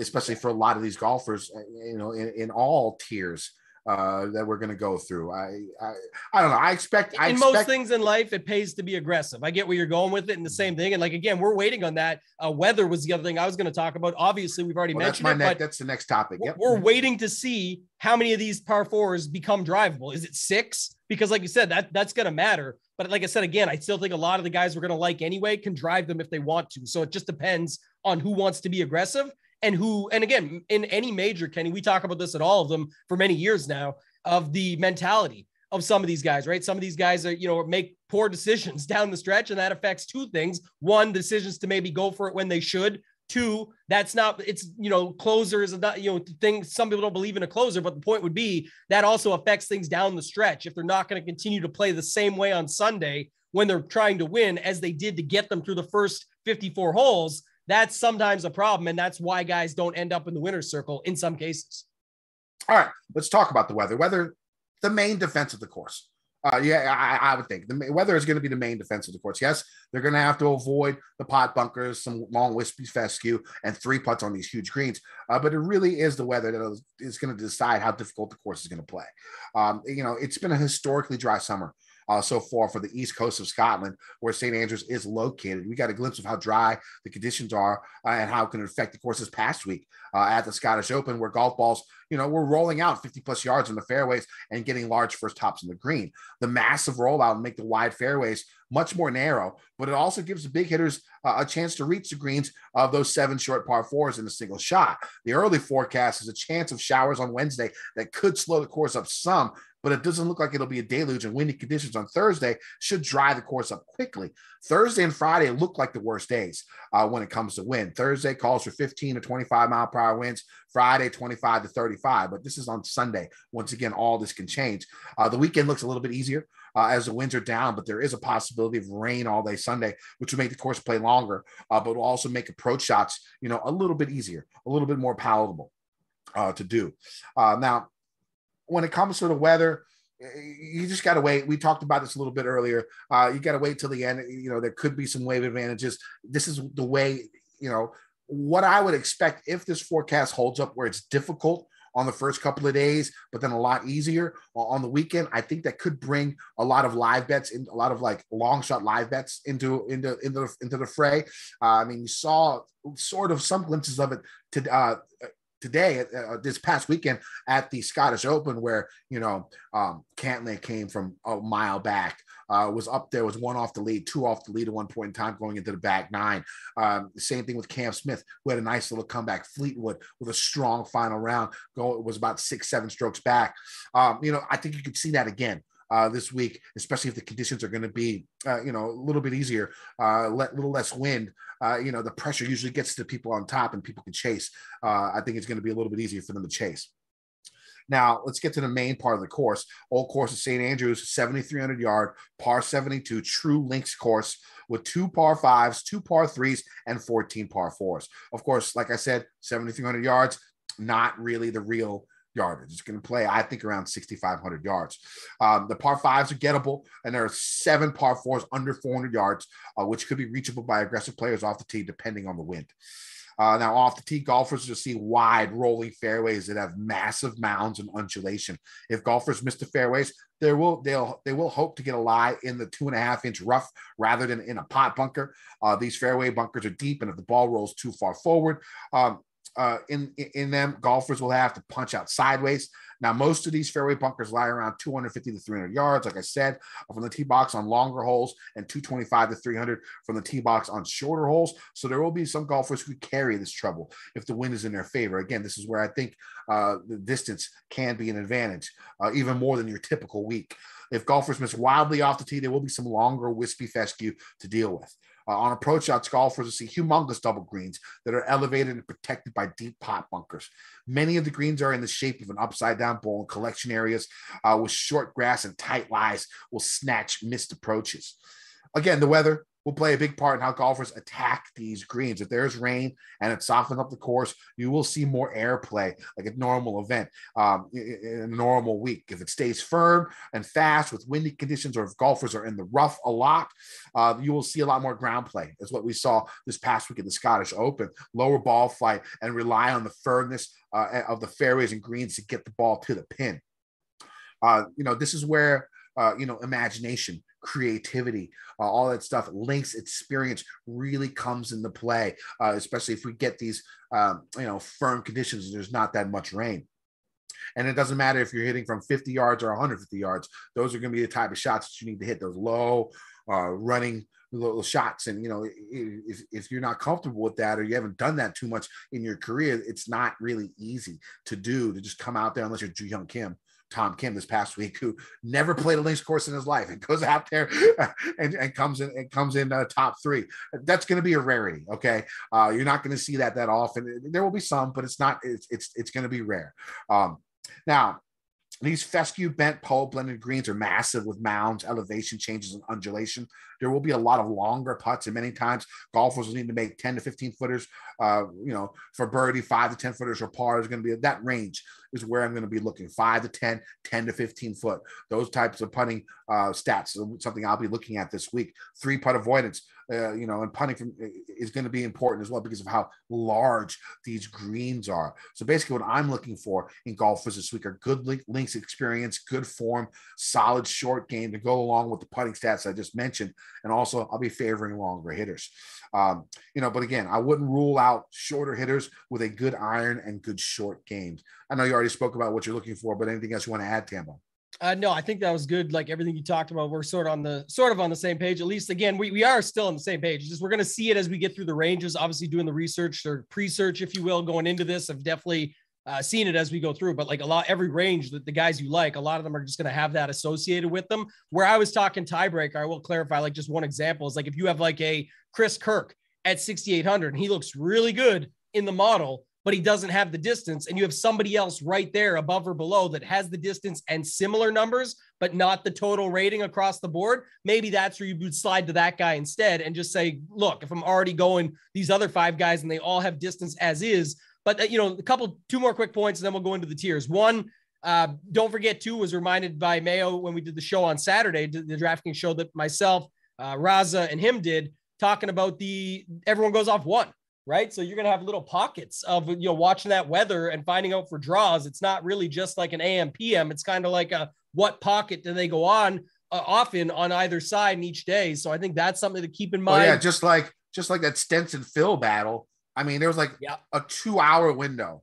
especially for a lot of these golfers, in all tiers that we're going to go through. I don't know. I expect most things in life, it pays to be aggressive. I get where you're going with it, and the same thing. And like, again, we're waiting on that. Weather was the other thing I was going to talk about. Obviously, we've already mentioned it. That's the next topic. Yep. We're waiting to see how many of these par 4s become drivable. Is it 6? Because like you said, that's going to matter. But like I said, again, I still think a lot of the guys we're going to like anyway can drive them if they want to. So it just depends on who wants to be aggressive. And again, in any major, Kenny, we talk about this at all of them for many years now, of the mentality of some of these guys, right? Some of these guys are, make poor decisions down the stretch, and that affects 2 things. 1, decisions to maybe go for it when they should. 2, closer is not, thing. Some people don't believe in a closer, but the point would be that also affects things down the stretch. If they're not going to continue to play the same way on Sunday when they're trying to win as they did to get them through the first 54 holes, that's sometimes a problem. And that's why guys don't end up in the winner's circle in some cases. All right, let's talk about the weather. Weather, the main defense of the course. I would think the weather is going to be the main defense of the course. Yes, they're going to have to avoid the pot bunkers, some long wispy fescue, and 3 putts on these huge greens. But it really is the weather that is going to decide how difficult the course is going to play. It's been a historically dry summer so far for the east coast of Scotland, where St. Andrews is located. We got a glimpse of how dry the conditions are and how it can affect the course this past week at the Scottish Open, where golf balls, were rolling out 50 plus yards in the fairways and getting large first tops in the green. The massive rollout will make the wide fairways much more narrow, but it also gives the big hitters a chance to reach the greens of those 7 short par 4s in a single shot. The early forecast is a chance of showers on Wednesday that could slow the course up some, but it doesn't look like it'll be a deluge, and windy conditions on Thursday should dry the course up quickly. Thursday and Friday look like the worst days when it comes to wind. Thursday calls for 15 to 25 mile per hour winds. Friday, 25 to 35. But this is on Sunday. Once again, all this can change. The weekend looks a little bit easier as the winds are down, but there is a possibility of rain all day Sunday, which will make the course play longer, but will also make approach shots, a little bit easier, a little bit more palatable to do. Now, when it comes to the weather, you just got to wait. We talked about this a little bit earlier. You got to wait till the end. There could be some wave advantages. This is the way, what I would expect if this forecast holds up, where it's difficult on the first couple of days, but then a lot easier on the weekend. I think that could bring a lot of live bets, in a lot of like long shot live bets into the fray. You saw sort of some glimpses of it today, this past weekend at the Scottish Open, where Cantlay came from a mile back, was up there, was one off the lead, two off the lead at one point in time going into the back nine. The same thing with Cam Smith, who had a nice little comeback. Fleetwood with a strong final round, was about 6-7 strokes back. I think you could see that again this week, especially if the conditions are going to be, a little bit easier, little less wind. The pressure usually gets to people on top and people can chase. I think it's going to be a little bit easier for them to chase. Now, let's get to the main part of the course. Old course of St. Andrews, 7,300 yard, par 72, true links course with 2 par 5s, 2 par 3s, and 14 par 4s. Of course, like I said, 7,300 yards, not really the real yardage. It's going to play, I think, around 6,500 yards. The par 5s are gettable, and there are 7 par 4s under 400 yards, which could be reachable by aggressive players off the tee, depending on the wind. Now, off the tee, golfers will see wide rolling fairways that have massive mounds and undulation. If golfers miss the fairways, they will hope to get a lie in the 2.5-inch rough rather than in a pot bunker. These fairway bunkers are deep, and if the ball rolls too far forward, in them, golfers will have to punch out sideways. Now, most of these fairway bunkers lie around 250 to 300 yards, like I said, from the tee box on longer holes, and 225 to 300 from the tee box on shorter holes. So there will be some golfers who carry this trouble if the wind is in their favor. Again, this is where I think the distance can be an advantage, even more than your typical week. If golfers miss wildly off the tee, there will be some longer wispy fescue to deal with. On approach shots, golfers will see humongous double greens that are elevated and protected by deep pot bunkers. Many of the greens are in the shape of an upside-down bowl, and collection areas with short grass and tight lies will snatch missed approaches. Again, the weather will play a big part in how golfers attack these greens. If there's rain and it softens up the course, you will see more airplay, like a normal event in a normal week. If it stays firm and fast with windy conditions, or if golfers are in the rough a lot, you will see a lot more ground play. That's what we saw this past week at the Scottish Open. Lower ball flight and rely on the firmness of the fairways and greens to get the ball to the pin. This is where imagination, creativity, all that stuff, links experience really comes into play, especially if we get these, firm conditions and there's not that much rain. And it doesn't matter if you're hitting from 50 yards or 150 yards. Those are going to be the type of shots that you need to hit, those low running little shots. And, if you're not comfortable with that, or you haven't done that too much in your career, it's not really easy to do, to just come out there, unless you're Tom Kim this past week, who never played a links course in his life and goes out there and comes in top 3. That's going to be a rarity. Okay. You're not going to see that often. There will be some, but it's going to be rare. Now, these fescue bent pole blended greens are massive with mounds, elevation changes, and undulation. There will be a lot of longer putts, and many times golfers will need to make 10 to 15 footers, for birdie, 5 to 10 footers for par. Is going to be that range is where I'm going to be looking, 5 to 10, 10 to 15 foot. Those types of putting stats, something I'll be looking at this week. 3-putt avoidance, and putting is going to be important as well because of how large these greens are. So basically what I'm looking for in golfers this week are good links experience, good form, solid short game to go along with the putting stats I just mentioned. And also I'll be favoring longer hitters. But again, I wouldn't rule out shorter hitters with a good iron and good short games. I know you already spoke about what you're looking for, but anything else you want to add, Tambo? No, I think that was good. Like everything you talked about, we're sort of on the same page. At least, again, we are still on the same page. Just we're going to see it as we get through the ranges. Obviously, doing the research or pre-search, if you will, going into this, I've definitely seen it as we go through, but like every range that the guys you like, a lot of them are just going to have that associated with them. Where I was talking tiebreaker, I will clarify, like just one example is like, if you have like a Chris Kirk at 6,800 and he looks really good in the model, but he doesn't have the distance, and you have somebody else right there above or below that has the distance and similar numbers, but not the total rating across the board, maybe that's where you would slide to that guy instead and just say, look, if I'm already going these other 5 guys and they all have distance as is. But, two more quick points, and then we'll go into the tiers. One, don't forget, too, was reminded by Mayo when we did the show on Saturday, the DraftKings show that myself, Raza, and him did, talking about everyone goes off 1. Right. So you're going to have little pockets of, watching that weather and finding out for draws. It's not really just like an AM PM. It's kind of like what pocket do they go on often on either side in each day. So I think that's something to keep in mind. Yeah. Just like that Stenson Phil battle. I mean, there was like a 2-hour window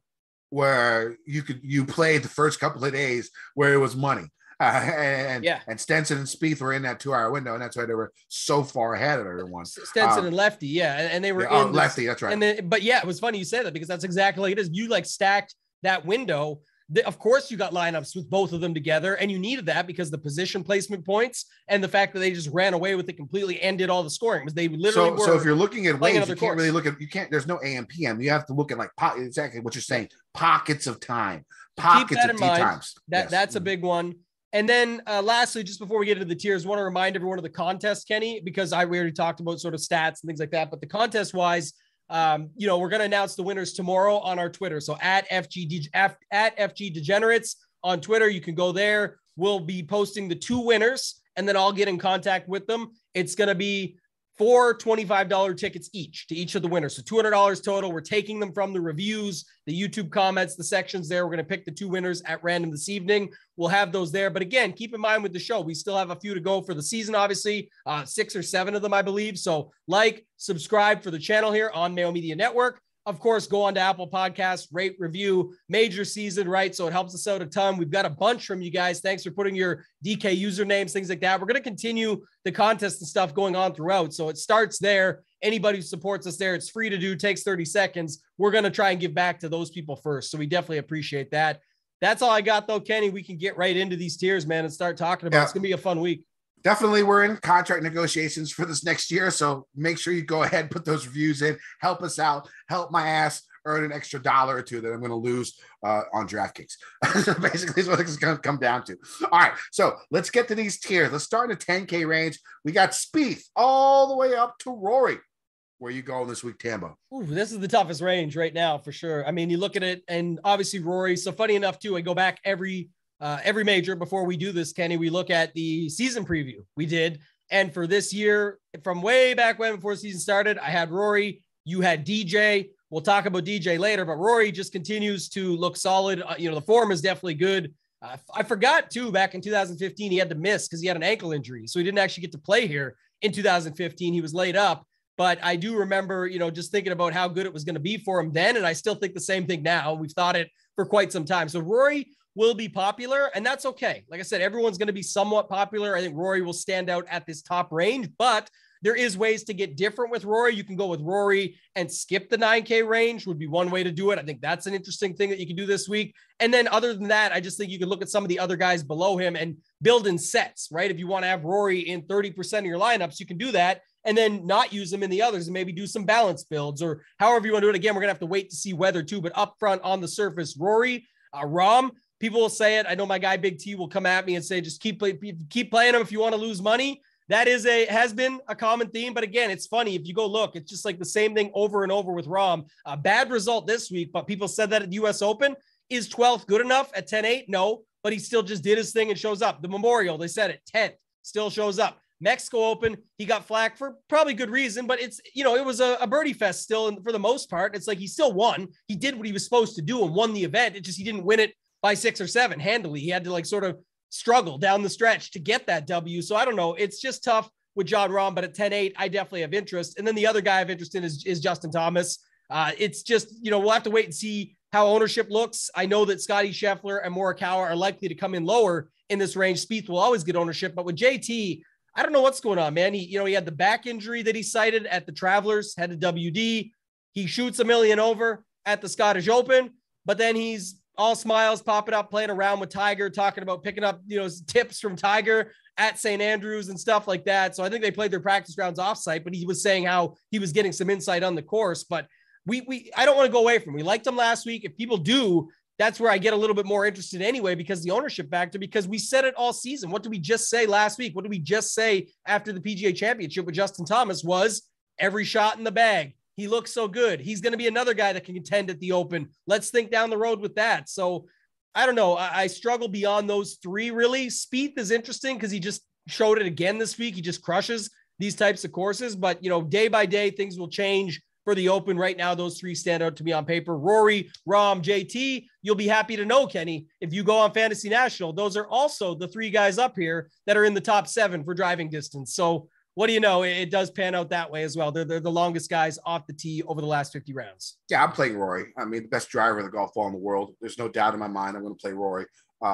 where you played the first couple of days where it was money. And Stenson and Spieth were in that 2-hour window, and that's why they were so far ahead of everyone. Stenson and Lefty, and they were in Lefty. That's right. And then, but it was funny you said that because that's exactly like it is. You like stacked that window. Of course, you got lineups with both of them together, and you needed that because the position placement points and the fact that they just ran away with it completely and did all the scoring because they literally were. So if you're looking at waves, you can't really look at. You can't. There's no AM PM. You have to look at like exactly what you're saying. Pockets of time. Pockets of tee times. That's a big one. And then lastly, just before we get into the tiers, I want to remind everyone of the contest, Kenny, because we already talked about sort of stats and things like that. But the contest wise, we're going to announce the winners tomorrow on our Twitter. So at FG Degenerates on Twitter, you can go there. We'll be posting the 2 winners, and then I'll get in contact with them. It's going to be 4 $25 tickets each to each of the winners. So $200 total. We're taking them from the reviews, the YouTube comments, the sections there. We're going to pick the 2 winners at random this evening. We'll have those there. But again, keep in mind with the show, we still have a few to go for the season, obviously, 6 or 7 of them, I believe. So subscribe for the channel here on Mayo Media Network. Of course, go on to Apple Podcasts, rate, review, major season, right? So it helps us out a ton. We've got a bunch from you guys. Thanks for putting your DK usernames, things like that. We're going to continue the contest and stuff going on throughout. So it starts there. Anybody who supports us there, it's free to do, takes 30 seconds. We're going to try and give back to those people first. So we definitely appreciate that. That's all I got though, Kenny. We can get right into these tiers, man, and start talking about it. It's going to be a fun week. Definitely, we're in contract negotiations for this next year, so make sure you go ahead and put those reviews in. Help us out. Help my ass earn an extra $1 or $2 that I'm going to lose on DraftKings. Basically, is what it's going to come down to. All right, so let's get to these tiers. Let's start in the 10K range. We got Spieth all the way up to Rory. Where you going this week, Tambo? Ooh, this is the toughest range right now for sure. I mean, you look at it, and obviously Rory. So funny enough, too, I go back every major before we do this, Kenny. We look at the season preview we did, and for this year, from way back when before the season started, I had Rory. You had DJ. We'll talk about DJ later, but Rory just continues to look solid. The form is definitely good. I forgot too, back in 2015, he had to miss because he had an ankle injury, so he didn't actually get to play here in 2015. He was laid up. But I do remember, just thinking about how good it was going to be for him then. And I still think the same thing now. We've thought it for quite some time. So Rory will be popular, and that's okay. Like I said, everyone's going to be somewhat popular. I think Rory will stand out at this top range, but there is ways to get different with Rory. You can go with Rory and skip the 9K range would be one way to do it. I think that's an interesting thing that you can do this week. And then other than that, I just think you can look at some of the other guys below him and build in sets, right? If you want to have Rory in 30% of your lineups, you can do that and then not use them in the others and maybe do some balance builds or however you want to do it. Again, we're going to have to wait to see weather too, but up front on the surface, Rory, Rahm, people will say it. I know my guy, Big T, will come at me and say, just keep playing him if you want to lose money. That has been a common theme. But again, it's funny. If you go look, it's just like the same thing over and over with Rahm. A bad result this week, but people said that at the US Open. Is 12th good enough at 10-8? No, but he still just did his thing and shows up. The Memorial, they said it, 10th, still shows up. Mexico Open, he got flack for probably good reason, but it's, it was a birdie fest still. And for the most part, it's like he still won. He did what he was supposed to do and won the event. It just, he didn't win it by 6 or 7 handily. He had to sort of struggle down the stretch to get that W. So I don't know. It's just tough with Jon Rahm, but at 10-8, I definitely have interest. And then the other guy I have interest in is Justin Thomas. It's just, we'll have to wait and see how ownership looks. I know that Scotty Scheffler and Morikawa are likely to come in lower in this range. Spieth will always get ownership, but with JT, I don't know what's going on, man. He had the back injury that he cited at the Travelers, had a WD. He shoots $1 million over at the Scottish Open. but then he's all smiles, popping up, playing around with Tiger, talking about picking up, tips from Tiger at St. Andrews and stuff like that. So I think they played their practice rounds offsite, but he was saying how he was getting some insight on the course. But I don't want to go away from him. We liked him last week. If people do, that's where I get a little bit more interested anyway, because the ownership factor, because we said it all season. What did we just say last week? What did we just say after the PGA Championship with Justin Thomas was every shot in the bag. He looks so good. He's going to be another guy that can contend at the Open. Let's think down the road with that. So I don't know. I struggle beyond those three, really. Spieth is interesting because he just showed it again this week. He just crushes these types of courses. But, day by day, things will change for the Open. Right now, those three stand out to me on paper. Rory, Rahm, JT, you'll be happy to know, Kenny, if you go on Fantasy National, those are also the three guys up here that are in the top 7 for driving distance. So what do you know? It does pan out that way as well. They're the longest guys off the tee over the last 50 rounds. Yeah, I'm playing Rory. I mean, the best driver of the golf ball in the world. There's no doubt in my mind I'm going to play Rory.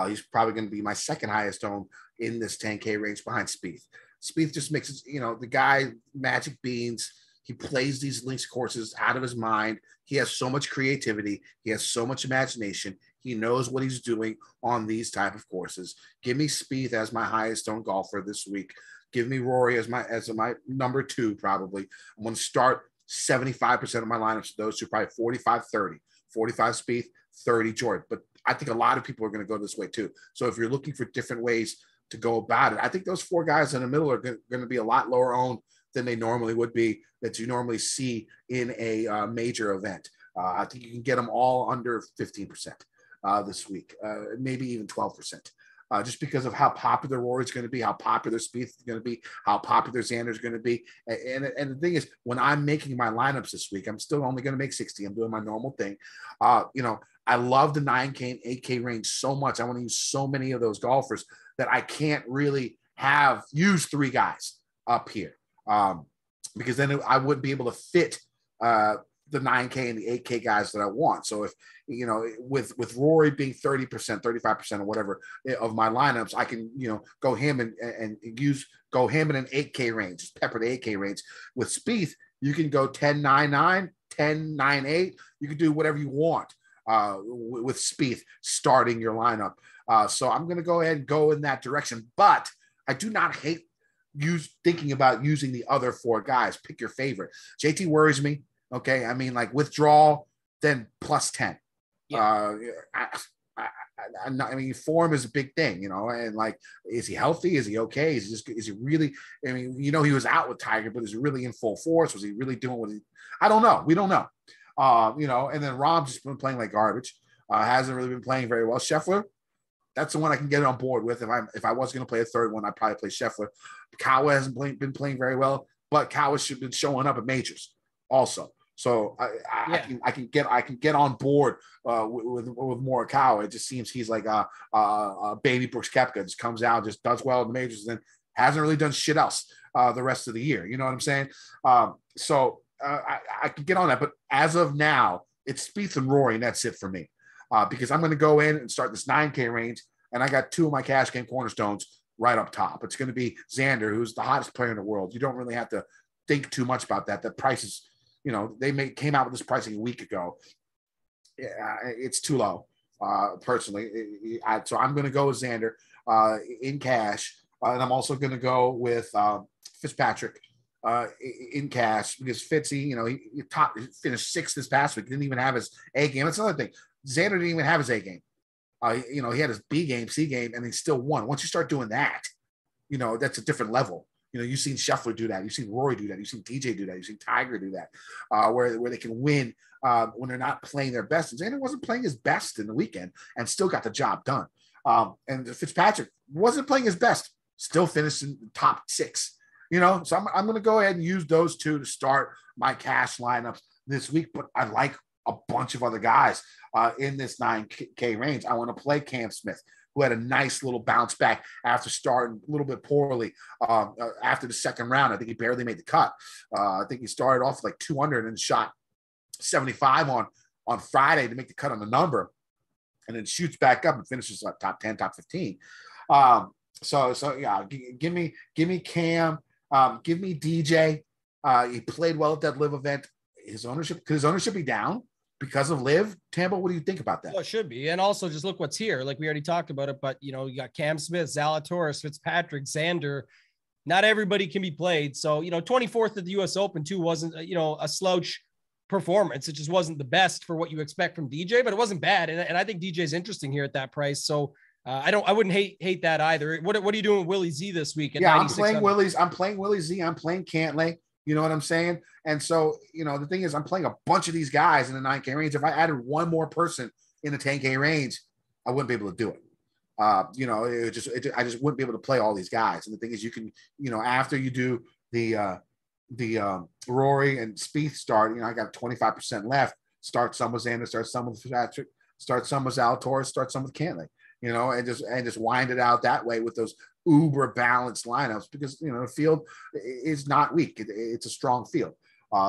He's probably going to be my second highest owned in this 10K range behind Spieth. Spieth just makes it, the guy, magic beans. He plays these links courses out of his mind. He has so much creativity. He has so much imagination. He knows what he's doing on these type of courses. Give me Spieth as my highest owned golfer this week. Give me Rory as my number 2, probably. I'm going to start 75% of my lineups of those two, probably 45-30. 45 Spieth, 30 Jordan. But I think a lot of people are going to go this way too. So if you're looking for different ways to go about it, I think those 4 guys in the middle are going to be a lot lower owned than they normally would be, that you normally see in a major event. I think you can get them all under 15% this week, maybe even 12%. Just because of how popular Rory's going to be, how popular Spieth is going to be, how popular Xander's going to be. And the thing is, when I'm making my lineups this week, I'm still only going to make 60. I'm doing my normal thing. I love the 9K and 8K range so much. I want to use so many of those golfers that I can't really use 3 guys up here because then I wouldn't be able to fit the 9K and the 8K guys that I want. So if, with Rory being 30%, 35% or whatever of my lineups, I can, go him and go him in an 8K range, just pepper the 8K range. With Spieth, you can go 10-9-9, 10-9-8. You can do whatever you want with Spieth starting your lineup. So I'm going to go ahead and go in that direction, but I do not hate thinking about using the other 4 guys. Pick your favorite. JT worries me. Okay. I mean, like withdrawal, then plus 10. Yeah. I mean, form is a big thing, and like, is he healthy? Is he okay? Is he really, I mean, he was out with Tiger, but is he really in full force? Was he really doing what I don't know. We don't know. And then Rahm's just been playing like garbage. Hasn't really been playing very well. Scheffler, that's the one I can get on board with. If I was going to play a third one, I'd probably play Scheffler. Kawa hasn't been playing very well, but Kawa should have been showing up at majors also. So I can get on board with Morikawa. It just seems he's like a baby Brooks Koepka, just comes out, just does well in the majors, and then hasn't really done shit else the rest of the year. You know what I'm saying? So I can get on that. But as of now, it's Spieth and Rory, and that's it for me. Because I'm going to go in and start this 9K range, and I got 2 of my cash game cornerstones right up top. It's going to be Xander, who's the hottest player in the world. You don't really have to think too much about that. The price is, they came out with this pricing a week ago. Yeah, it's too low, personally. So I'm going to go with Xander in cash, and I'm also going to go with Fitzpatrick in cash, because Fitzy, he finished 6th this past week. He didn't even have his A game. That's another thing. Xander didn't even have his A game. He had his B game, C game, and he still won. Once you start doing that, that's a different level. You've seen Scheffler do that. You've seen Rory do that. You've seen DJ do that. You've seen Tiger do that, where they can win when they're not playing their best. And Xander wasn't playing his best in the weekend and still got the job done. And Fitzpatrick wasn't playing his best, still finished in the top 6. So I'm going to go ahead and use those 2 to start my cash lineups this week. But I like a bunch of other guys in this 9K range. I want to play Cam Smith, who had a nice little bounce back after starting a little bit poorly after the second round. I think he barely made the cut. I think he started off like 200 and shot 75 on Friday to make the cut on the number, and then shoots back up and finishes like top 10, top 15. So yeah, give me Cam, give me DJ. He played well at that live event. Could his ownership be down? because of Liv. Tambo, what do you think about that? Well, it should be. And also just look what's here. Like we already talked about it, but you got Cam Smith, Zalatoris, Fitzpatrick, Xander. Not everybody can be played. So, 24th at the US Open too wasn't, a slouch performance. It just wasn't the best for what you expect from DJ, but it wasn't bad. And I think DJ is interesting here at that price. So I wouldn't hate that either. What are you doing with Willie Z this week? I'm playing Willie Z. I'm playing Cantlay. You know what I'm saying? And so, the thing is, I'm playing a bunch of these guys in the 9K range. If I added one more person in the 10K range, I wouldn't be able to do it. I just wouldn't be able to play all these guys. And the thing is, you can, after you do the Rory and Spieth start, I got 25% left. Start some with Xander, start some with Patrick, start some with Zalatoris, start some with Cantlay, and just wind it out that way with those uber balanced lineups, because the field is not weak. It's a strong field.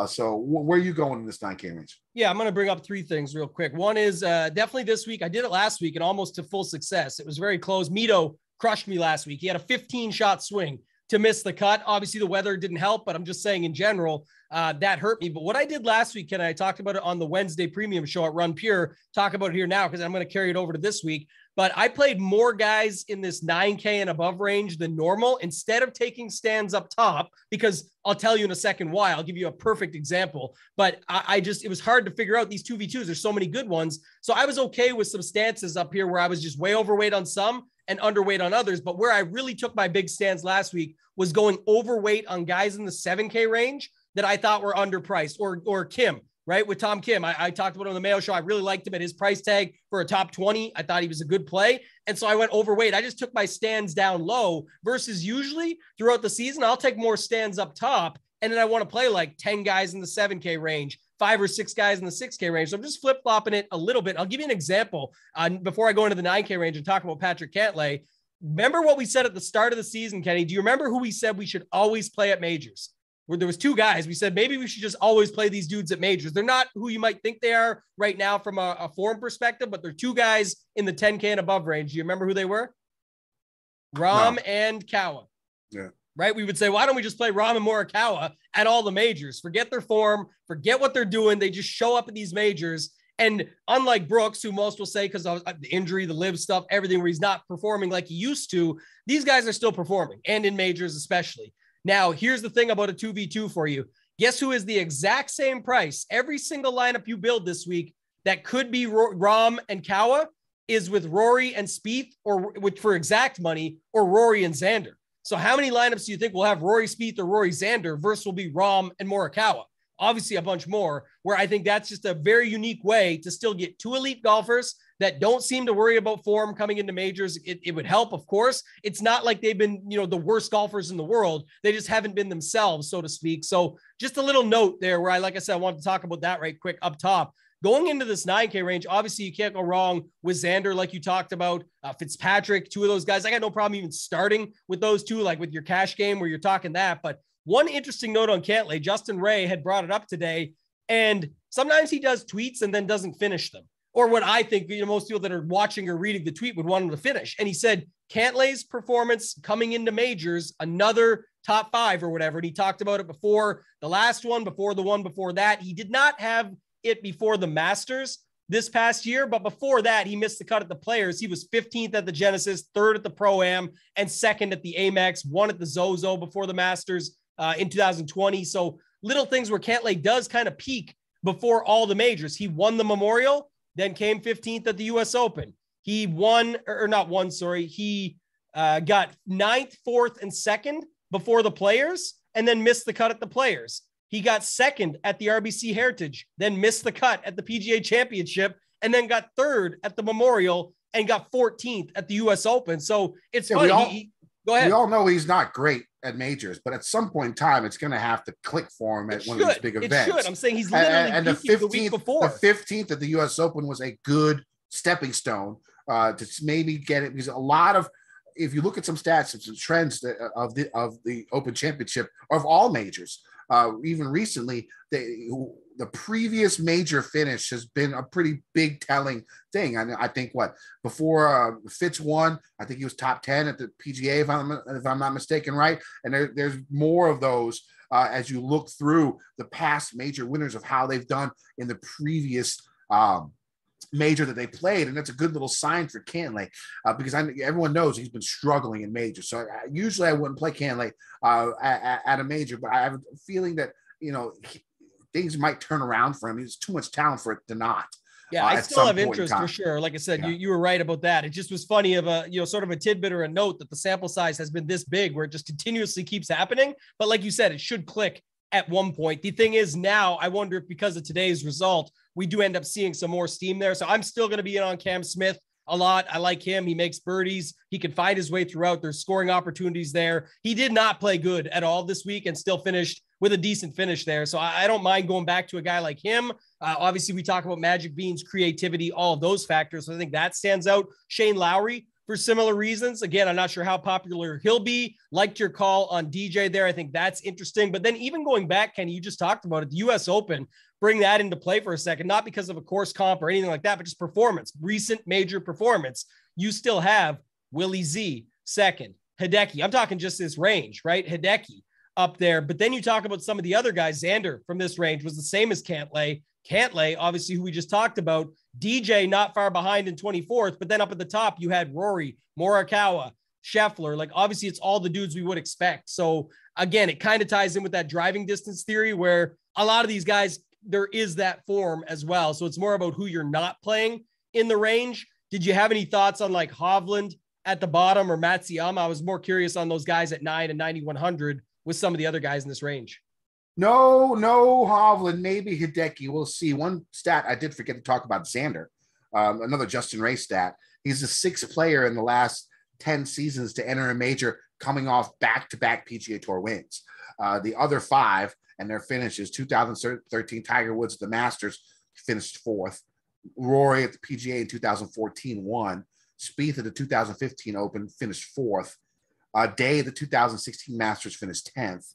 So where are you going in this 9K range? Yeah, I'm going to bring up three things real quick. One is definitely this week. I did it last week and almost to full success. It was very close. Mito crushed me last week. He had a 15-shot swing to miss the cut. Obviously, the weather didn't help, but I'm just saying in general, that hurt me. But what I did last week, Ken, I talked about it on the Wednesday premium show at Run Pure, talk about it here now because I'm going to carry it over to this week. But I played more guys in this 9K and above range than normal instead of taking stands up top, because I'll tell you in a second why. I'll give you a perfect example. But it was hard to figure out these 2v2s. There's so many good ones. So I was okay with some stances up here where I was just way overweight on some and underweight on others. But where I really took my big stands last week was going overweight on guys in the 7K range that I thought were underpriced, or Kim. Right, with Tom Kim. I talked about him on the Mayo show. I really liked him at his price tag for a top 20. I thought he was a good play. And so I went overweight. I just took my stands down low versus usually throughout the season, I'll take more stands up top. And then I want to play like 10 guys in the 7K range, 5 or 6 guys in the 6K range. So I'm just flip-flopping it a little bit. I'll give you an example before I go into the 9K range and talk about Patrick Cantlay. Remember what we said at the start of the season, Kenny? Do you remember who we said we should always play at majors? Where there was 2 guys, we said maybe we should just always play these dudes at majors. They're not who you might think they are right now from a form perspective, but they're 2 guys in the 10K and above range. Do you remember who they were? Rahm and Kawa. Yeah. Right? We would say, why don't we just play Rahm and Morikawa at all the majors? Forget their form, forget what they're doing. They just show up at these majors. And unlike Brooks, who most will say, because of the injury, the live stuff, everything where he's not performing like he used to, these guys are still performing, and in majors especially. Now, here's the thing about a 2v2 for you. Guess who is the exact same price? Every single lineup you build this week that could be Rahm and Kawa is with Rory and Spieth, or which for exact money, or Rory and Xander. So how many lineups do you think will have Rory Spieth or Rory Xander versus will be Rahm and Morikawa? Obviously a bunch more, where I think that's just a very unique way to still get 2 elite golfers that don't seem to worry about form coming into majors. It would help, of course. It's not like they've been, the worst golfers in the world. They just haven't been themselves, so to speak. So just a little note there where like I said, I wanted to talk about that right quick up top. Going into this 9K range, obviously you can't go wrong with Xander, like you talked about, Fitzpatrick, 2 of those guys. I got no problem even starting with those 2, like with your cash game where you're talking that. But one interesting note on Cantlay, Justin Ray had brought it up today, and sometimes he does tweets and then doesn't finish them. Or what I think, most people that are watching or reading the tweet would want him to finish. And he said, Cantlay's performance coming into majors, another top 5 or whatever. And he talked about it before the last one, before the one before that. He did not have it before the Masters this past year, but before that, he missed the cut at the Players. He was 15th at the Genesis, 3rd at the Pro-Am, and 2nd at the Amex, 1 at the Zozo before the Masters in 2020. So little things where Cantlay does kind of peak before all the majors. He won the Memorial, then came 15th at the US Open. He won, or not won, sorry. He got 9th, 4th, and 2nd before the Players, and then missed the cut at the Players. He got 2nd at the RBC Heritage, then missed the cut at the PGA Championship, and then got 3rd at the Memorial and got 14th at the US Open. So it's funny. Go ahead. We all know he's not great at majors, but at some point in time, it's going to have to click for him at one of these big events. It should. I'm saying he's literally the week before. The 15th at the U.S. Open was a good stepping stone to maybe get it, because a lot of, if you look at some stats, some trends of the Open Championship of all majors, even recently, the previous major finish has been a pretty big telling thing. I think before Fitz won, I think he was top 10 at the PGA, if I'm not mistaken, right? And there's more of those as you look through the past major winners of how they've done in the previous major that they played, and that's a good little sign for Cantlay because everyone knows he's been struggling in major. So usually I wouldn't play Cantlay at a major, but I have a feeling that things might turn around for him. He's too much talent for it to not. Yeah, I still have interest for sure. Like I said, you were right about that. It just was funny of a, sort of a tidbit or a note that the sample size has been this big where it just continuously keeps happening. But like you said, it should click at one point. The thing is now, I wonder if because of today's result, we do end up seeing some more steam there. So I'm still going to be in on Cam Smith a lot. I like him. He makes birdies. He can find his way throughout. There's scoring opportunities there. He did not play good at all this week and still finished with a decent finish there. So I don't mind going back to a guy like him. Obviously, we talk about Magic Bean's creativity, all of those factors. So I think that stands out. Shane Lowry, for similar reasons. Again, I'm not sure how popular he'll be. Liked your call on DJ there. I think that's interesting. But then even going back, Kenny, you just talked about it, the U.S. Open, bring that into play for a second, not because of a course comp or anything like that, but just performance, recent major performance. You still have Willie Z, second, Hideki. I'm talking just this range, right? Hideki up there. But then you talk about some of the other guys. Xander from this range was the same as Cantlay. Cantlay, obviously, who we just talked about. DJ not far behind in 24th, but then up at the top, you had Rory, Morikawa, Scheffler. Like, obviously, it's all the dudes we would expect. So, again, it kind of ties in with that driving distance theory where a lot of these guys, there is that form as well. So it's more about who you're not playing in the range. Did you have any thoughts on like Hovland at the bottom or Matsuyama? I was more curious on those guys at 9 and 9,100 with some of the other guys in this range. No, Hovland, maybe Hideki. We'll see. One stat I did forget to talk about, Xander, another Justin Ray stat. He's the sixth player in the last 10 seasons to enter a major coming off back-to-back PGA Tour wins. The other five and their finishes, 2013 Tiger Woods at the Masters finished fourth. Rory at the PGA in 2014 won. Spieth at the 2015 Open finished fourth. Day at the 2016 Masters finished 10th.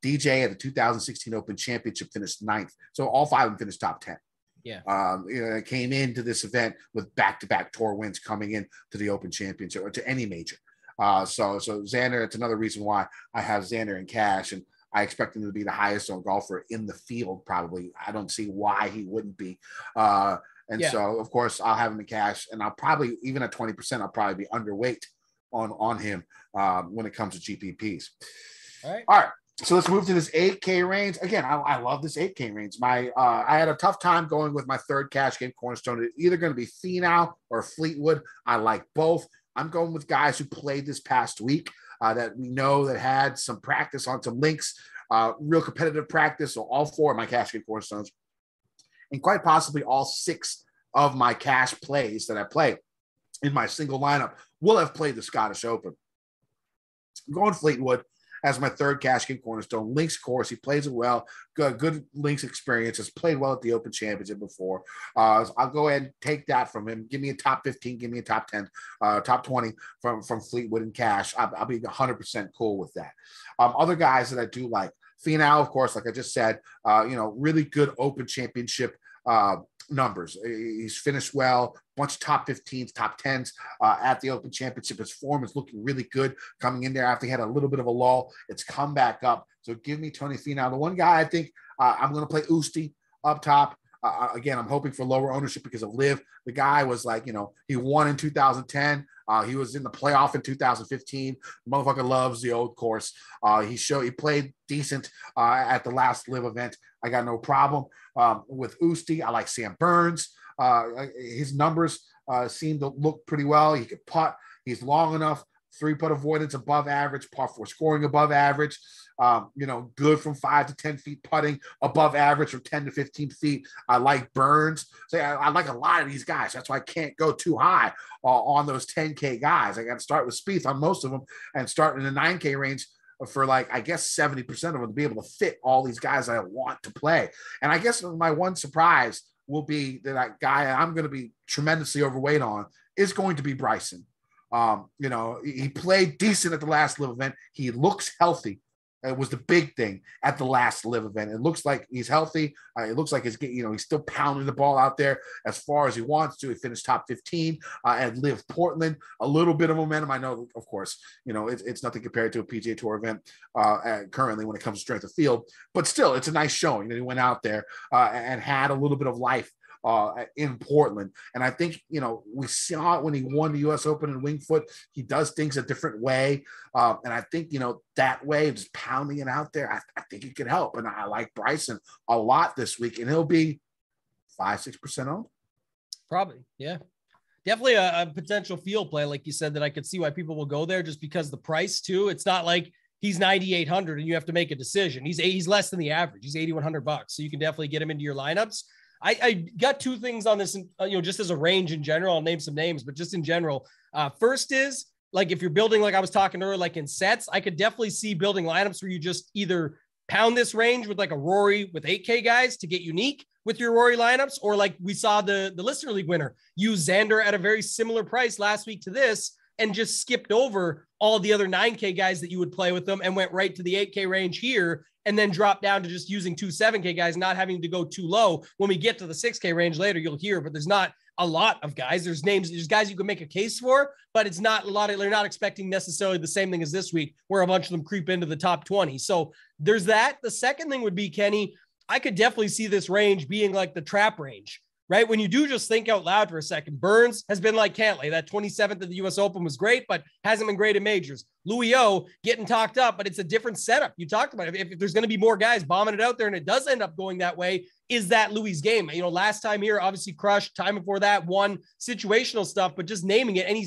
DJ at the 2016 Open Championship finished ninth. So all five of them finished top 10. Yeah. Came into this event with back-to-back tour wins coming in to the Open Championship or to any major. So Xander, it's another reason why I have Xander in cash, and I expect him to be the highest owned golfer in the field. Probably. I don't see why he wouldn't be. So of course I'll have him in cash, and I'll probably, even at 20%, I'll probably be underweight on him when it comes to GPPs. All right. So let's move to this 8K range. Again, I love this 8K range. I had a tough time going with my third cash game cornerstone. It's either going to be Finau or Fleetwood. I like both. I'm going with guys who played this past week that we know that had some practice on some links, real competitive practice. So all four of my cash game cornerstones, and quite possibly all six of my cash plays that I play in my single lineup will have played the Scottish Open. I'm going Fleetwood as my third cash game cornerstone. Links course, he plays it well. Good Links experience. Has played well at the Open Championship before. So I'll go ahead and take that from him. Give me a top 15. Give me a top 10, top 20 from Fleetwood and cash. I'll be 100% cool with that. Other guys that I do like. Finau, of course, like I just said, really good Open Championship numbers. He's finished well, bunch of top 15s, top 10s at the Open Championship. His form is looking really good coming in there after he had a little bit of a lull. It's come back up. So give me Tony Finau. The one guy I think I'm going to play Usti up top. Again, I'm hoping for lower ownership because of Liv. The guy was like, he won in 2010. He was in the playoff in 2015. The motherfucker loves the old course. He played decent at the last Liv event. I got no problem with Usti. I like Sam Burns. His numbers seem to look pretty well. He can putt. He's long enough. 3-putt avoidance above average. Par 4 scoring above average. Good from 5 to 10 feet putting, above average from 10 to 15 feet. I like Burns. So I like a lot of these guys. That's why I can't go too high on those 10K guys. I got to start with Spieth on most of them and start in the 9K range for 70% of them to be able to fit all these guys I want to play. And I guess my one surprise will be that guy I'm going to be tremendously overweight on is going to be Bryson. He played decent at the last Live event. He looks healthy. It was the big thing at the last Live event. It looks like he's healthy. It looks like he's still pounding the ball out there as far as he wants to. He finished top 15 at Live Portland. A little bit of momentum. I know, of course, it's nothing compared to a PGA Tour event currently when it comes to strength of field, but still, it's a nice showing that he went out there and had a little bit of life in Portland. And I think, we saw it when he won the U.S. Open in Winged Foot. He does things a different way. And I think, that way of just pounding it out there, I think it could help. And I like Bryson a lot this week, and he'll be 5-6% owned. Probably. Yeah. Definitely a potential field play, like you said, that I could see why people will go there just because the price too. It's not like he's 9,800 and you have to make a decision. He's less than the average. He's $8,100. So you can definitely get him into your lineups. I got two things on this, just as a range in general. I'll name some names, but just in general. First is, like, if you're building, like I was talking earlier, like in sets, I could definitely see building lineups where you just either pound this range with like a Rory with 8K guys to get unique with your Rory lineups, or like we saw the Listener League winner use Xander at a very similar price last week to this and just skipped over all the other 9K guys that you would play with them and went right to the 8K range here, and then dropped down to just using 2 7K guys, not having to go too low. When we get to the 6K range later, you'll hear, but there's not a lot of guys. There's guys you can make a case for, but it's not a lot of, they're not expecting necessarily the same thing as this week, where a bunch of them creep into the top 20. So there's that. The second thing would be, Kenny, I could definitely see this range being like the trap range, right? When you do just think out loud for a second, Burns has been like Cantlay. That 27th of the U.S. Open was great, but hasn't been great in majors. Louis O getting talked up, but it's a different setup. You talked about it. If there's going to be more guys bombing it out there and it does end up going that way, is that Louis' game? Last time here, obviously crushed. Time before that, won situational stuff, but just naming it. And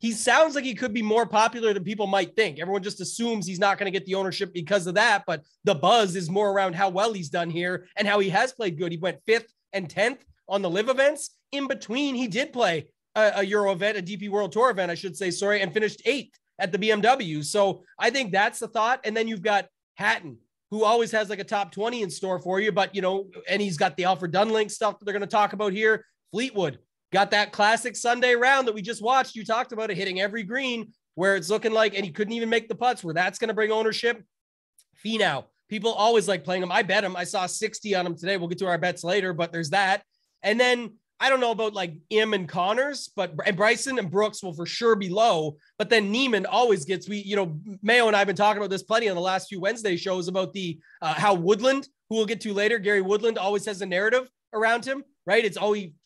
he sounds like he could be more popular than people might think. Everyone just assumes he's not going to get the ownership because of that, but the buzz is more around how well he's done here and how he has played good. He went 5th and 10th on the live events. In between, he did play a Euro event, a DP World Tour event, I should say, and finished 8th at the BMW. So I think that's the thought. And then you've got Hatton, who always has like a top 20 in store for you, but and he's got the Alfred Dunlink stuff that they're going to talk about here. Fleetwood got that classic Sunday round that we just watched. You talked about it, hitting every green where it's looking like, and he couldn't even make the putts, where that's going to bring ownership. Finau, people always like playing him. I bet him. I saw 60 on him today. We'll get to our bets later, but there's that. And then I don't know about like Im and Connors, and Bryson and Brooks will for sure be low. But then Neiman always gets, Mayo and I have been talking about this plenty on the last few Wednesday shows about the how Woodland, who we'll get to later, Gary Woodland always has a narrative around him, right? It's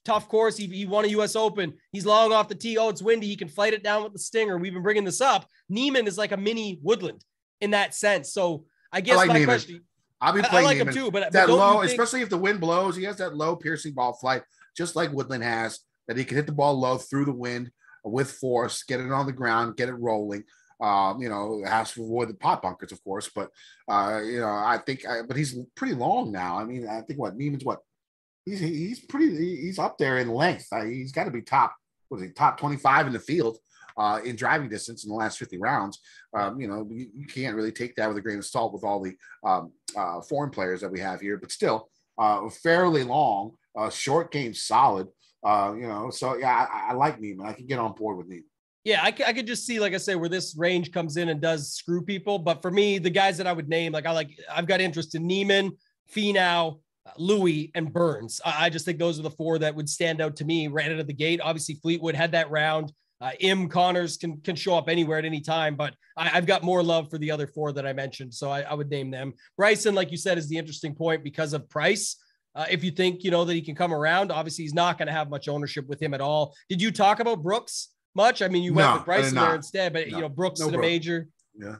tough course. He won a U.S. Open. He's long off the tee. Oh, it's windy. He can fight it down with the stinger. We've been bringing this up. Neiman is like a mini Woodland in that sense. So I guess my Neiman question. I'll be playing I like Neiman. him too, but that but low, especially if the wind blows, he has that low piercing ball flight, just like Woodland has, that he can hit the ball low through the wind with force, get it on the ground, get it rolling. It has to avoid the pot bunkers, of course, but I think, but he's pretty long now. I mean, I think Neiman's he's up there in length. He's got to be top 25 in the field in driving distance in the last 50 rounds. You can't really take that with a grain of salt with all the foreign players that we have here, but still fairly long, short game, solid. So yeah, I like Neiman. I can get on board with Neiman. Yeah, I could just see, like I say, where this range comes in and does screw people. But for me, the guys that I would name, I've got interest in Neiman, Finau, Louis, and Burns. I just think those are the 4 that would stand out to me right out of the gate. Obviously, Fleetwood had that round. Im, Connors can show up anywhere at any time, but I've got more love for the other 4 that I mentioned, so I would name them. Bryson, like you said, is the interesting point because of price. If you think, that he can come around, obviously he's not going to have much ownership with him at all. Did you talk about Brooks much? I mean, you went with Bryson there instead, but Brooks in a major. Yeah,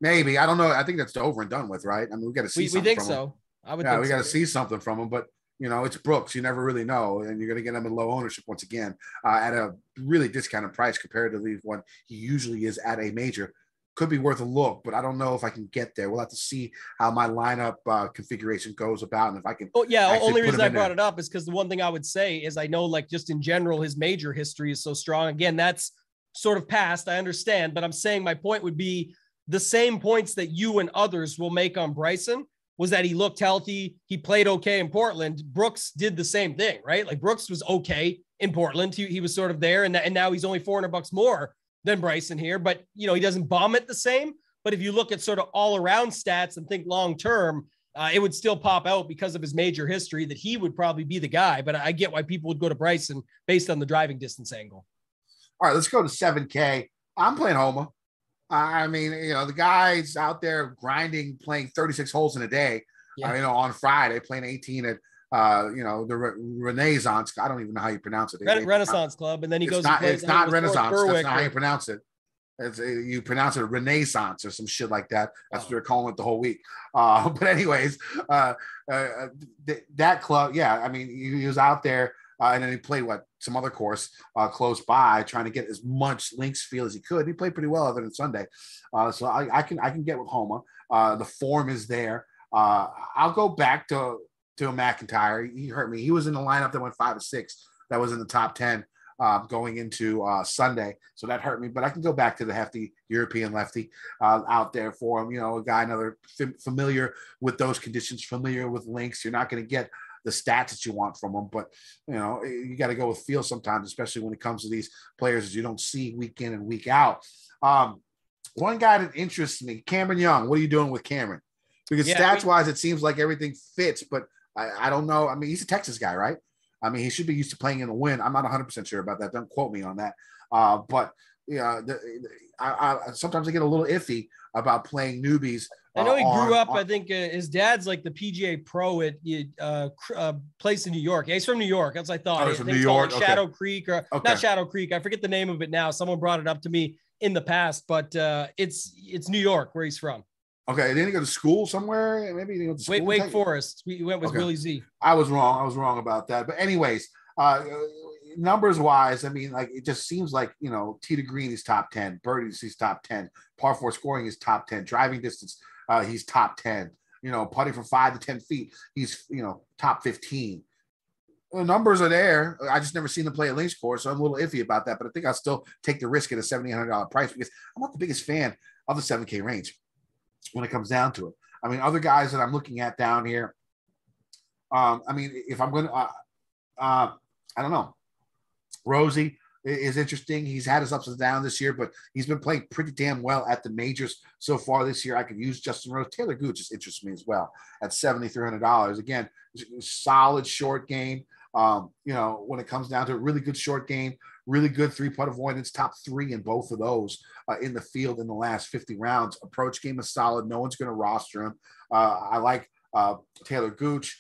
maybe. I don't know. I think that's over and done with, right? I mean, we got to see. We think from so. Him. I would. Yeah, think we got to so. see something from him, but it's Brooks. You never really know, and you're going to get him in low ownership once again at a really discounted price comparatively what he usually is at a major. Could be worth a look, but I don't know if I can get there. We'll have to see how my lineup configuration goes about, and if I can. Oh yeah, only reason I brought it up is because the one thing I would say is I know, like, just in general, his major history is so strong. Again, that's sort of past. I understand, but I'm saying my point would be the same points that you and others will make on Bryson was that he looked healthy. He played okay in Portland. Brooks did the same thing, right? Like Brooks was okay in Portland. He was sort of there, and now he's only $400 more than Bryson here, but he doesn't bomb it the same. But if you look at sort of all around stats and think long-term, it would still pop out because of his major history that he would probably be the guy. But I get why people would go to Bryson based on the driving distance angle. All right, let's go to 7K. I'm playing Homa. I mean, the guy's out there grinding, playing 36 holes in a day, on Friday, playing 18 at the Renaissance. I don't even know how you pronounce it. Renaissance Club. And then he goes and plays. It's not Renaissance. Berwick, that's not how you pronounce it. You pronounce it Renaissance or some shit like that. That's what they're calling it the whole week. But anyways, that club, yeah, I mean, he was out there and then he played some other course close by, trying to get as much links feel as he could. He played pretty well other than Sunday. So I can get with Homa. The form is there. I'll go back to McIntyre. He hurt me. He was in the lineup that went 5 or 6. That was in the top 10. Going into Sunday. So that hurt me, but I can go back to the hefty European lefty out there for him. A guy, another familiar with those conditions, familiar with links. You're not going to get the stats that you want from him, but you got to go with feel sometimes, especially when it comes to these players you don't see week in and week out. One guy that interests me, Cameron Young. What are you doing with Cameron? Because stats-wise, it seems like everything fits, but I don't know. I mean, he's a Texas guy, right? I mean, he should be used to playing in a win. I'm not 100% sure about that. Don't quote me on that. But I sometimes I get a little iffy about playing newbies. I know he grew up. I think his dad's like the PGA pro at place in New York. Yeah, he's from New York. That's what I thought. He's from New York. Like Shadow Creek or not Shadow Creek. I forget the name of it now. Someone brought it up to me in the past, but it's New York where he's from. Okay, didn't he go to school somewhere? Maybe he didn't go to school. Wake Forest. We went with Willie Z. I was wrong about that. But anyways, numbers wise, I mean, like it just seems like tee to green is top 10, birdies he's top 10, par 4 scoring is top 10, driving distance he's top 10. Putting from 5 to 10 feet, he's top 15. The numbers are there. I just never seen him play a links course, so I'm a little iffy about that. But I think I'll still take the risk at a $7,800 price because I'm not the biggest fan of the 7K range when it comes down to it. I mean, other guys that I'm looking at down here, I mean, if I'm going to, I don't know. Rosie is interesting. He's had his ups and downs this year, but he's been playing pretty damn well at the majors so far this year. I could use Justin Rose. Taylor Gooch just interests me as well at $7,300. Again, solid short game. When it comes down to a really good short game, really good 3-putt avoidance, top 3 in both of those in the field in the last 50 rounds. Approach game is solid. No one's going to roster him. I like Taylor Gooch.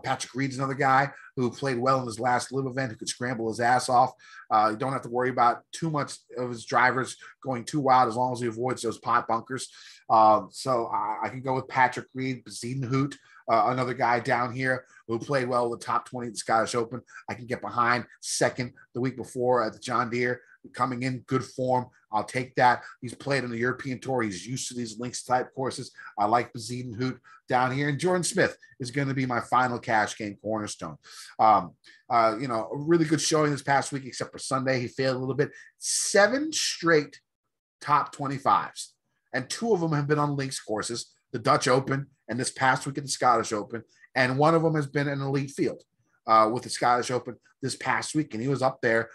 Patrick Reed's another guy who played well in his last live event, who could scramble his ass off. You don't have to worry about too much of his drivers going too wild as long as he avoids those pot bunkers. So I can go with Patrick Reed, Ziedenhout, another guy down here who played well in the top 20 at the Scottish Open. I can get behind second the week before at the John Deere, coming in good form. I'll take that. He's played on the European Tour. He's used to these links type courses. I like Ziedenhout down here. And Jordan Smith is going to be my final cash game cornerstone. A really good showing this past week, except for Sunday. He failed a little bit. 7 straight top 25s. And 2 of them have been on links courses, the Dutch Open and this past week at the Scottish Open. And one of them has been an elite field with the Scottish Open this past week. And he was up there,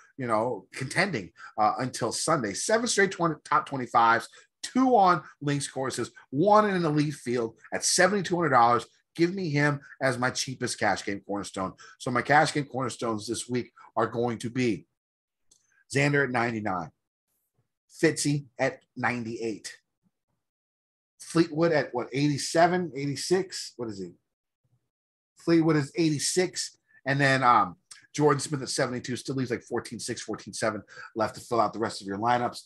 contending until Sunday. 7 straight top 25s, 2 on links courses, 1 in an elite field at $7,200. Give me him as my cheapest cash game cornerstone. So my cash game cornerstones this week are going to be Xander at 99, Fitzy at 98, Fleetwood at 87, 86. What is he? Fleetwood is 86. And then Jordan Smith at 72 still leaves like 14-6, 14-7 left to fill out the rest of your lineups.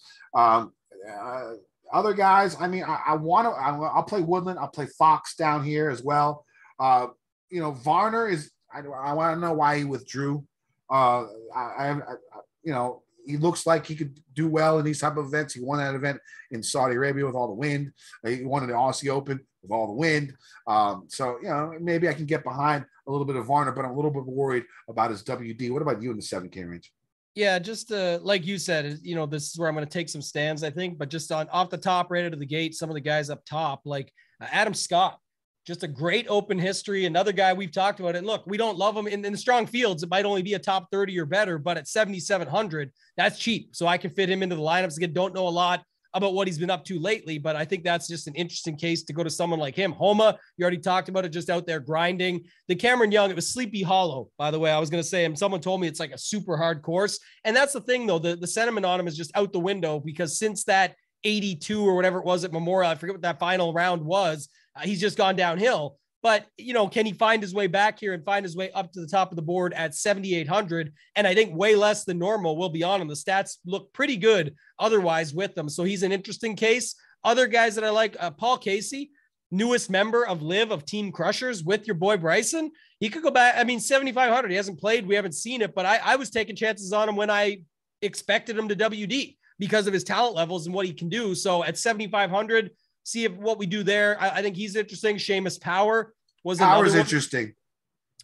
Other guys, I mean, I'll play Woodland. I'll play Fox down here as well. Varner is, I want to know why he withdrew. He looks like he could do well in these type of events. He won that event in Saudi Arabia with all the wind. He won the Aussie Open with all the wind. Maybe I can get behind a little bit of Varner, but I'm a little bit worried about his WD. What about you in the 7K range? Yeah, just like you said, this is where I'm going to take some stands, I think. But just off the top, right out of the gate, some of the guys up top, like Adam Scott. Just a great open history. Another guy we've talked about it. Look, we don't love him in the strong fields. It might only be a top 30 or better, but at 7,700, that's cheap. So I can fit him into the lineups. Again, don't know a lot about what he's been up to lately, but I think that's just an interesting case to go to someone like him. Homa, you already talked about it, just out there grinding. The Cameron Young, it was Sleepy Hollow, by the way. I was going to say, and someone told me it's like a super hard course. And that's the thing, though. The sentiment on him is just out the window because since that 82 or whatever it was at Memorial, I forget what that final round was, he's just gone downhill. But, can he find his way back here and find his way up to the top of the board at 7,800? And I think way less than normal will be on him. The stats look pretty good otherwise with them. So he's an interesting case. Other guys that I like, Paul Casey, newest member of Team Crushers with your boy Bryson. He could go back. 7,500. He hasn't played. We haven't seen it, but I was taking chances on him when I expected him to WD because of his talent levels and what he can do. So at 7,500, see what we do there. I think he's interesting. Seamus Power was Power's interesting.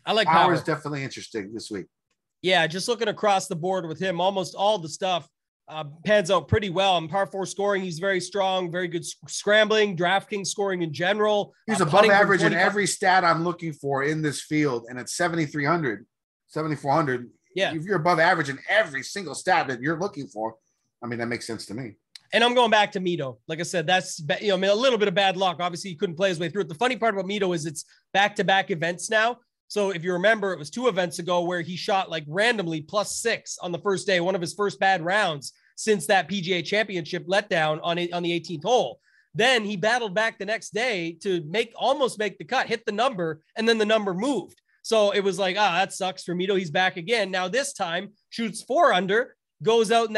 I like Power. Power's Definitely interesting this week. Yeah, just looking across the board with him, almost all the stuff pans out pretty well. In par 4 scoring, he's very strong, very good scrambling, DraftKings scoring in general. He's above average in every stat I'm looking for in this field. And at 7,300, 7,400, if you're above average in every single stat that you're looking for, that makes sense to me. And I'm going back to Mito. Like I said, that's, a little bit of bad luck. Obviously, he couldn't play his way through it. The funny part about Mito is it's back-to-back events now. So if you remember, it was 2 events ago where he shot like randomly +6 on the first day, one of his first bad rounds since that PGA Championship letdown on the 18th hole. Then he battled back the next day to almost make the cut, hit the number, and then the number moved. So it was like, that sucks for Mito. He's back again. Now this time shoots 4 under, goes out in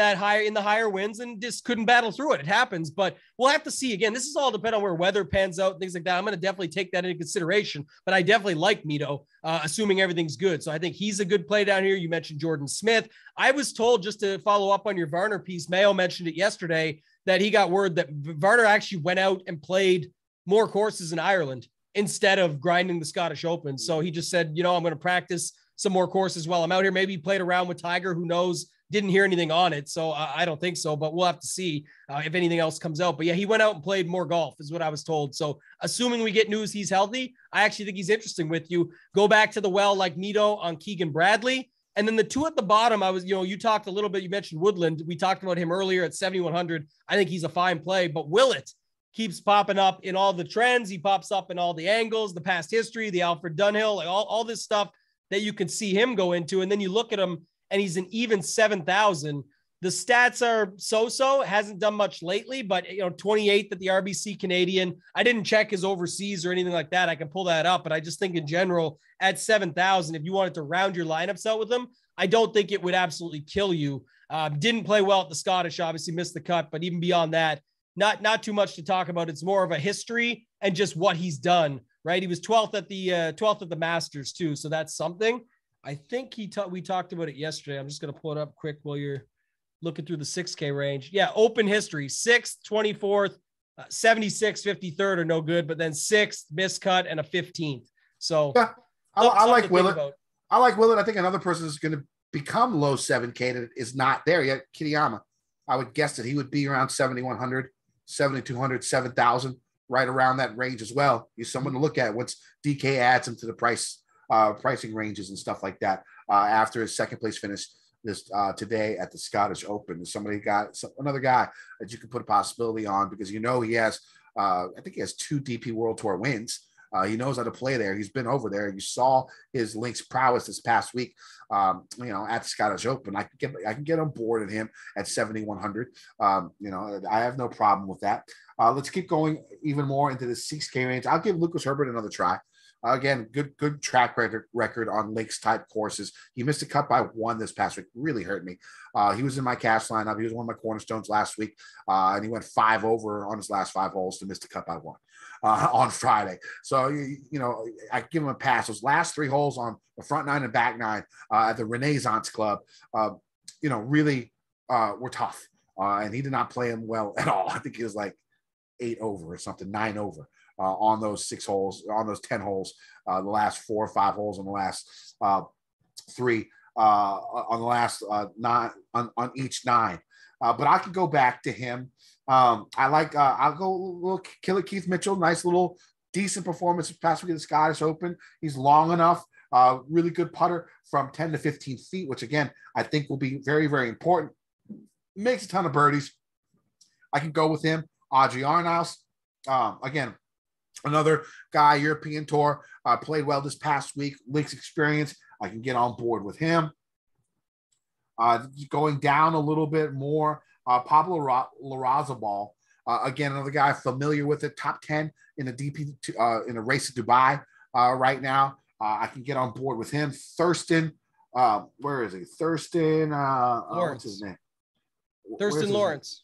the higher winds and just couldn't battle through it. It happens, but we'll have to see. Again, this is all depend on where weather pans out, things like that. I'm going to definitely take that into consideration, but I definitely like Mito, assuming everything's good. So I think he's a good play down here. You mentioned Jordan Smith. I was told, just to follow up on your Varner piece, Mayo mentioned it yesterday, that he got word that Varner actually went out and played more courses in Ireland instead of grinding the Scottish Open. So he just said, I'm going to practice some more courses while I'm out here. Maybe he played around with Tiger, who knows. Didn't hear anything on it, so I don't think so, but we'll have to see if anything else comes out. But yeah, he went out and played more golf is what I was told. So assuming we get news he's healthy, I actually think he's interesting with you. Go back to the well like Mito on Keegan Bradley. And then the 2 at the bottom, you talked a little bit, you mentioned Woodland. We talked about him earlier at 7,100. I think he's a fine play, but Willett keeps popping up in all the trends. He pops up in all the angles, the past history, the Alfred Dunhill, like all this stuff that you can see him go into. And then you look at him, and he's an even 7,000. The stats are so-so. Hasn't done much lately, but 28th at the RBC Canadian. I didn't check his overseas or anything like that. I can pull that up, but I just think in general at 7,000, if you wanted to round your lineups out with him, I don't think it would absolutely kill you. Didn't play well at the Scottish, obviously missed the cut, but even beyond that, not too much to talk about. It's more of a history and just what he's done, right? He was 12th at the Masters too, so that's something. I think we talked about it yesterday. I'm just going to pull it up quick while you're looking through the 6K range. Yeah, open history, 6th, 24th, 76th, 53rd are no good, but then 6th, miscut, and a 15th. So yeah, I like Willett. I like Willett. I think another person is going to become low 7K that is not there yet, Kitayama. I would guess that he would be around 7,100, 7,200, 7,000, right around that range as well. He's someone to look at once DK adds him to the pricing ranges and stuff like that after his second place finish today at the Scottish Open. Another guy that you can put a possibility on because he has I think he has 2 DP World Tour wins. He knows how to play there. He's been over there. You saw his links prowess this past week at the Scottish Open. I can get on board with him at 7,100. I have no problem with that. Let's keep going even more into the 6K range. I'll give Lucas Herbert another try. Again, good track record on links type courses. He missed a cut by 1 this past week. Really hurt me. He was in my cash lineup. He was one of my cornerstones last week, and he went 5 over on his last 5 holes to miss the cut by 1 on Friday. So I give him a pass. Those last 3 holes on the front 9 and back 9 at the Renaissance Club, really were tough, and he did not play him well at all. I think he was like 8 over or something, 9 over. On those 6 holes, on those 10 holes, the last 4 or 5 holes on the last 3, on the last 9, on each 9. But I could go back to him. I'll go a little Killer Keith Mitchell, nice little decent performance past week at the Scottish Open. He's long enough, really good putter from 10 to 15 feet, which again, I think will be very, very important. Makes a ton of birdies. I can go with him. Audrey Arnaus, again, another guy, European Tour, played well this past week. Links experience, I can get on board with him. Going down a little bit more, Pablo Larrazabal, again, another guy familiar with it. Top 10 in the DP in a race to Dubai right now. I can get on board with him. Thurston, where is he? Thurston, what's his name? Thurston Lawrence.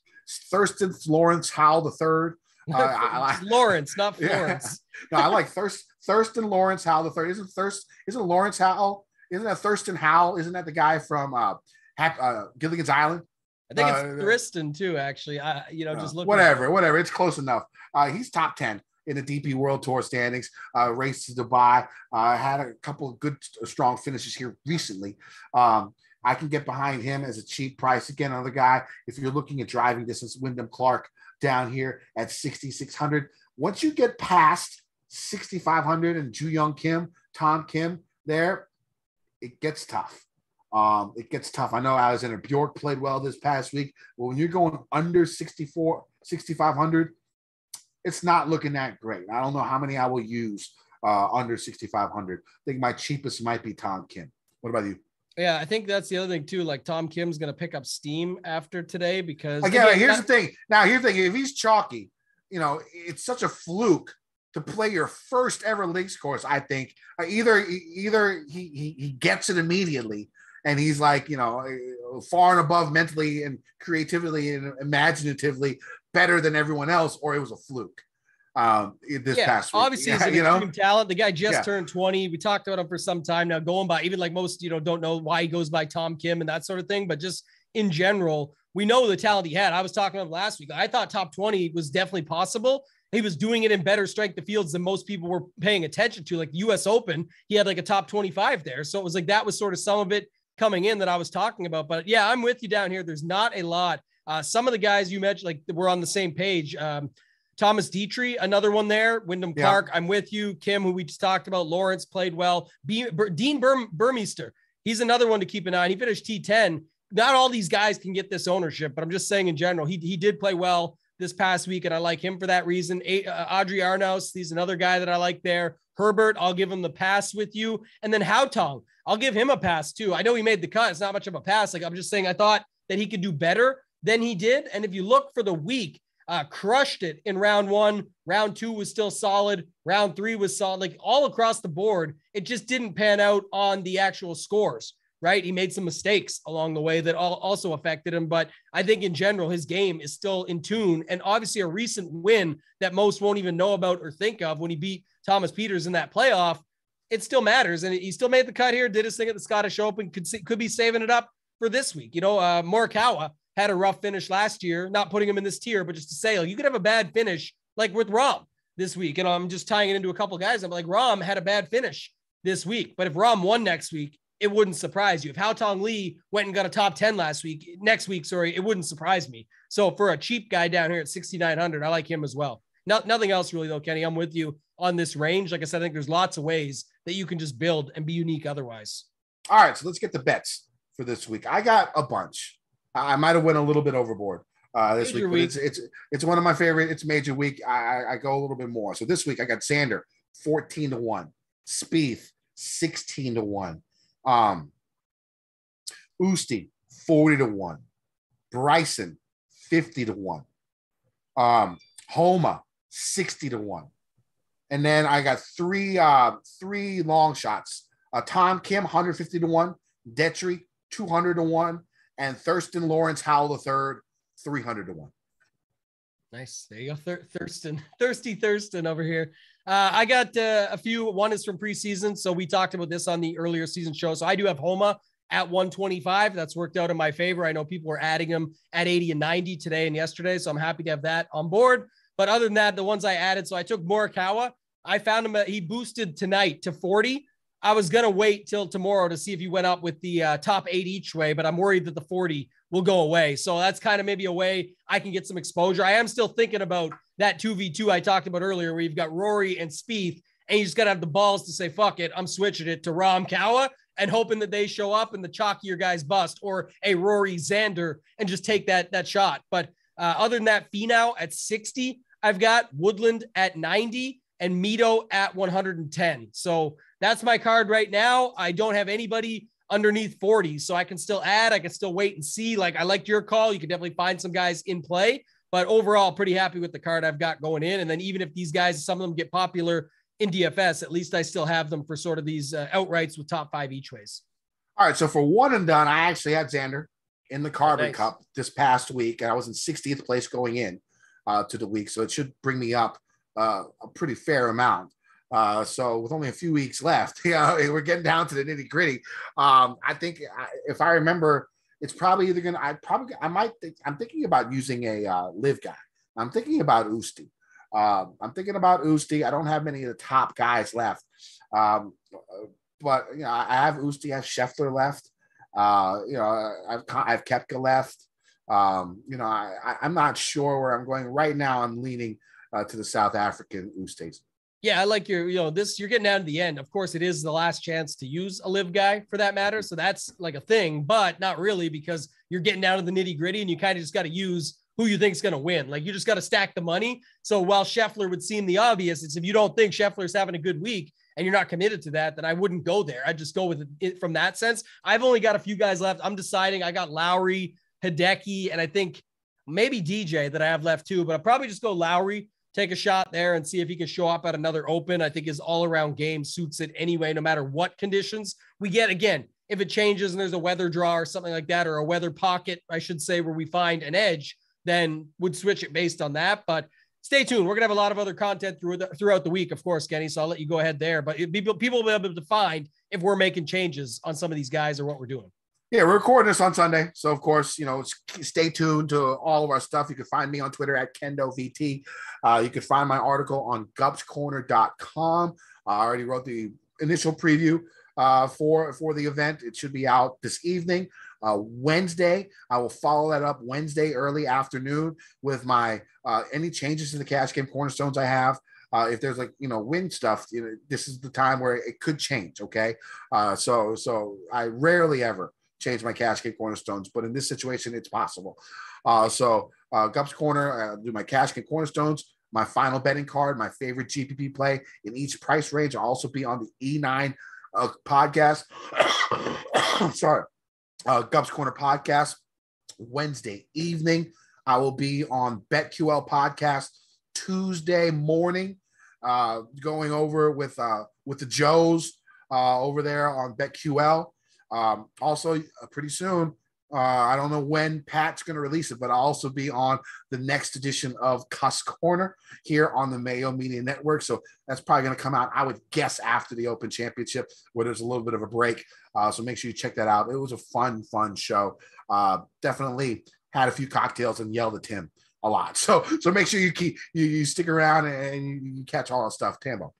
Thurston Lawrence Howell the third. Lawrence, not Florence. Yeah. No, I like Thurston Lawrence Howell the third. Isn't Lawrence Howell? Isn't that Thurston Howell? Isn't that the guy from Gilligan's Island? I think it's Thurston too, actually. Just look. Whatever. It's close enough. He's top 10 in the DP World Tour standings. Race to Dubai. Had a couple of good, strong finishes here recently. I can get behind him as a cheap price. Again, another guy, if you're looking at driving distance, Wyndham Clark down here at 6,600. Once you get past 6,500 and Ju-Young Kim, Tom Kim there, it gets tough. I know Alexander Bjork played well this past week, but when you're going under 6,500, it's not looking that great. I don't know how many I will use under 6,500. I think my cheapest might be Tom Kim. What about you? Yeah, I think that's the other thing too. Like Tom Kim's going to pick up steam after today because here's the thing. Now, here's the thing. If he's chalky, it's such a fluke to play your first ever links course. I think either he gets it immediately and he's like, far and above mentally and creatively and imaginatively better than everyone else, or it was a fluke. This past week. Obviously, he's an extreme talent. The guy just turned 20. We talked about him for some time now, going by, even like most, don't know why he goes by Tom Kim and that sort of thing. But just in general, we know the talent he had. I was talking about last week. I thought top 20 was definitely possible. He was doing it in better strength of fields than most people were paying attention to. Like the US Open, he had like a top 25 there. So it was like, that was sort of some of it coming in that I was talking about. But yeah, I'm with you down here. There's not a lot. Some of the guys you mentioned, like we're on the same page. Thomas Dietrich, another one there. Wyndham Clark, I'm with you. Kim, who we just talked about. Lawrence played well. Dean Burmeister, he's another one to keep an eye on. He finished T10. Not all these guys can get this ownership, but I'm just saying in general, he did play well this past week, and I like him for that reason. Audrey Arnaus, he's another guy that I like there. Herbert, I'll give him the pass with you. And then Haotong, I'll give him a pass too. I know he made the cut. It's not much of a pass. Like I'm just saying, I thought that he could do better than he did. And if you look for the week, crushed it in round 1. Round 2 was still solid. Round 3 was solid. Like all across the board, it just didn't pan out on the actual scores, right? He made some mistakes along the way that also affected him. But I think in general, his game is still in tune. And obviously a recent win that most won't even know about or think of when he beat Thomas Pieters in that playoff, it still matters. And he still made the cut here, did his thing at the Scottish Open, could be saving it up for this week. Morikawa had a rough finish last year, not putting him in this tier, but just to say, like, you could have a bad finish like with Rahm this week. And I'm just tying it into a couple of guys. I'm like, Rahm had a bad finish this week, but if Rahm won next week, it wouldn't surprise you. If Haotong Li went and got a top 10 next week, it wouldn't surprise me. So for a cheap guy down here at 6,900, I like him as well. Nothing else really though, Kenny. I'm with you on this range. Like I said, I think there's lots of ways that you can just build and be unique otherwise. All right, so let's get the bets for this week. I got a bunch. I might have went a little bit overboard this week, but it's one of my favorite. It's major week. I go a little bit more. So this week I got Xander 14-1, Spieth 16-1, Usti 40-1, Bryson 50-1, Homa 60-1, and then I got three long shots. Tom Kim 150-1, Detry 200-1. And Thurston Lawrence Howell III, 300-1. Nice. There you go. Thurston over here. I got a few. One is from preseason. So we talked about this on the earlier season show. So I do have Homa at 125. That's worked out in my favor. I know people were adding him at 80 and 90 today and yesterday. So I'm happy to have that on board. But other than that, the ones I added, so I took Morikawa. I found him, he boosted tonight to 40. I was going to wait till tomorrow to see if he went up with the top 8 each way, but I'm worried that the 40 will go away. So that's kind of maybe a way I can get some exposure. I am still thinking about that 2v2 I talked about earlier, where you've got Rory and Spieth, and you just got to have the balls to say, fuck it, I'm switching it to Rahm Kawa and hoping that they show up and the chalkier guys bust, or a Rory Xander and just take that shot. But other than that, Finau at 60, I've got Woodland at 90 and Mito at 110. So that's my card right now. I don't have anybody underneath 40, so I can still add. I can still wait and see. Like, I liked your call. You can definitely find some guys in play, but overall, pretty happy with the card I've got going in. And then even if these guys, some of them get popular in DFS, at least I still have them for sort of these outrights with top 5 each ways. All right. So for one and done, I actually had Xander in the Carbon Nice. Cup this past week, and I was in 60th place going in to the week. So it should bring me up a pretty fair amount. So with only a few weeks left, we're getting down to the nitty gritty. I think if I remember, it's probably either gonna. I'm thinking about using a live guy. I'm thinking about Usti. I don't have many of the top guys left, but I have Usti, I have Scheffler left. I've Koepka left. I'm not sure where I'm going right now. I'm leaning to the South African Oosthuizen. Yeah, I like you're getting down to the end. Of course, it is the last chance to use a live guy for that matter. So that's like a thing, but not really, because you're getting down to the nitty gritty and you kind of just got to use who you think is going to win. Like, you just got to stack the money. So while Scheffler would seem the obvious, it's if you don't think Scheffler's having a good week and you're not committed to that, then I wouldn't go there. I'd just go with it from that sense. I've only got a few guys left. I'm deciding. I got Lowry, Hideki, and I think maybe DJ that I have left too, but I'll probably just go Lowry, take a shot there and see if he can show up at another Open. I think his all-around game suits it anyway, no matter what conditions we get. Again, if it changes and there's a weather draw or something like that, or a weather pocket, I should say, where we find an edge, then would switch it based on that. But stay tuned. We're going to have a lot of other content throughout the week, of course, Kenny. So I'll let you go ahead there. But people will be able to find if we're making changes on some of these guys or what we're doing. Yeah, we're recording this on Sunday. So, of course, stay tuned to all of our stuff. You can find me on Twitter at KendoVT. You can find my article on gupscorner.com. I already wrote the initial preview for the event. It should be out this evening. Wednesday, I will follow that up Wednesday early afternoon with my any changes to the cash game cornerstones I have. If there's win stuff, this is the time where it could change. Okay. So I rarely ever change my cash game cornerstones, but in this situation, it's possible. Gups Corner, do my cash game cornerstones, my final betting card, my favorite GPP play in each price range. I'll also be on the E9 podcast. Sorry. Gups Corner podcast Wednesday evening. I will be on BetQL podcast Tuesday morning, going over with the Joes over there on BetQL. Also, pretty soon, I don't know when Pat's going to release it, but I'll also be on the next edition of Cuss Corner here on the Mayo Media Network. So that's probably going to come out, I would guess, after the Open Championship, where there's a little bit of a break. So make sure you check that out. It was a fun show. Definitely had a few cocktails and yelled at Tim a lot. So make sure you stick around and you catch all that stuff. Tambo.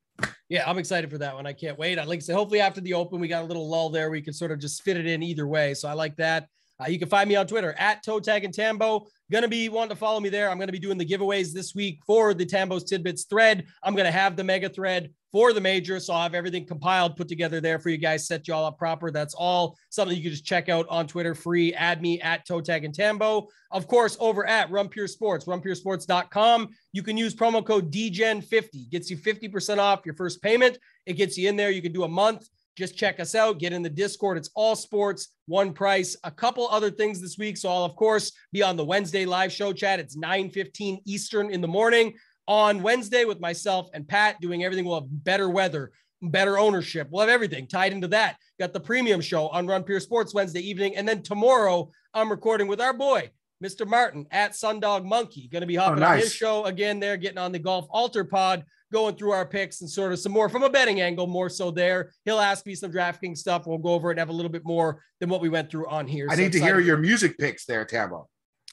Yeah, I'm excited for that one. I can't wait. I'd like to say, hopefully after the Open, we got a little lull there. We can sort of just fit it in either way. So I like that. You can find me on Twitter at ToeTag and Tambo. Going to be wanting to follow me there. I'm going to be doing the giveaways this week for the Tambo's Tidbits thread. I'm going to have the mega thread for the major. So I'll have everything compiled, put together there for you guys, set you all up proper. That's all something you can just check out on Twitter free. Add me at ToeTag and Tambo. Of course, over at Run Pure Sports, runpuresports.com. You can use promo code DGEN50. Gets you 50% off your first payment. It gets you in there. You can do a month. Just check us out. Get in the Discord. It's all sports, one price. A couple other things this week. So I'll, of course, be on the Wednesday live show chat. It's 9:15 Eastern in the morning on Wednesday with myself and Pat doing everything. We'll have better weather, better ownership. We'll have everything tied into that. Got the premium show on Run Pure Sports Wednesday evening. And then tomorrow I'm recording with our boy, Mr. Martin at Sundog Monkey. Going to be hopping on his show again there, getting on the Golf Altar Pod, going through our picks and sort of some more from a betting angle, more so there. He'll ask me some DraftKings stuff. We'll go over it and have a little bit more than what we went through on here. I need to hear your music picks there, Tambo.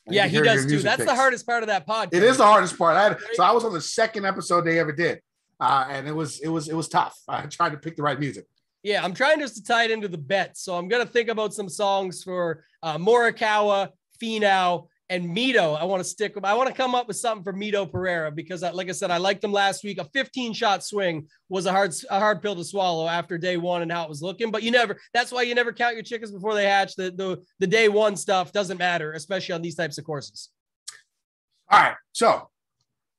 Yeah, he does too. That's the hardest part of that podcast. It is the hardest part. I was on the second episode they ever did. And it was tough. I tried to pick the right music. Yeah, I'm trying just to tie it into the bets. So I'm going to think about some songs for Morikawa, Finau, and Mito. I want to come up with something for Mito Pereira because, like I said, I liked him last week. A 15-shot swing was a hard pill to swallow after day one and how it was looking. But that's why you never count your chickens before they hatch. The day one stuff doesn't matter, especially on these types of courses. All right, so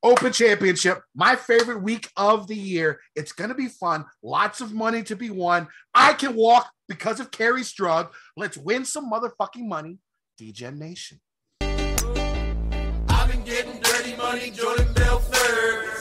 Open Championship, my favorite week of the year. It's going to be fun. Lots of money to be won. I can walk because of Carrie's drug. Let's win some motherfucking money. DGen Nation. I've been getting dirty money, Jordan Belfort.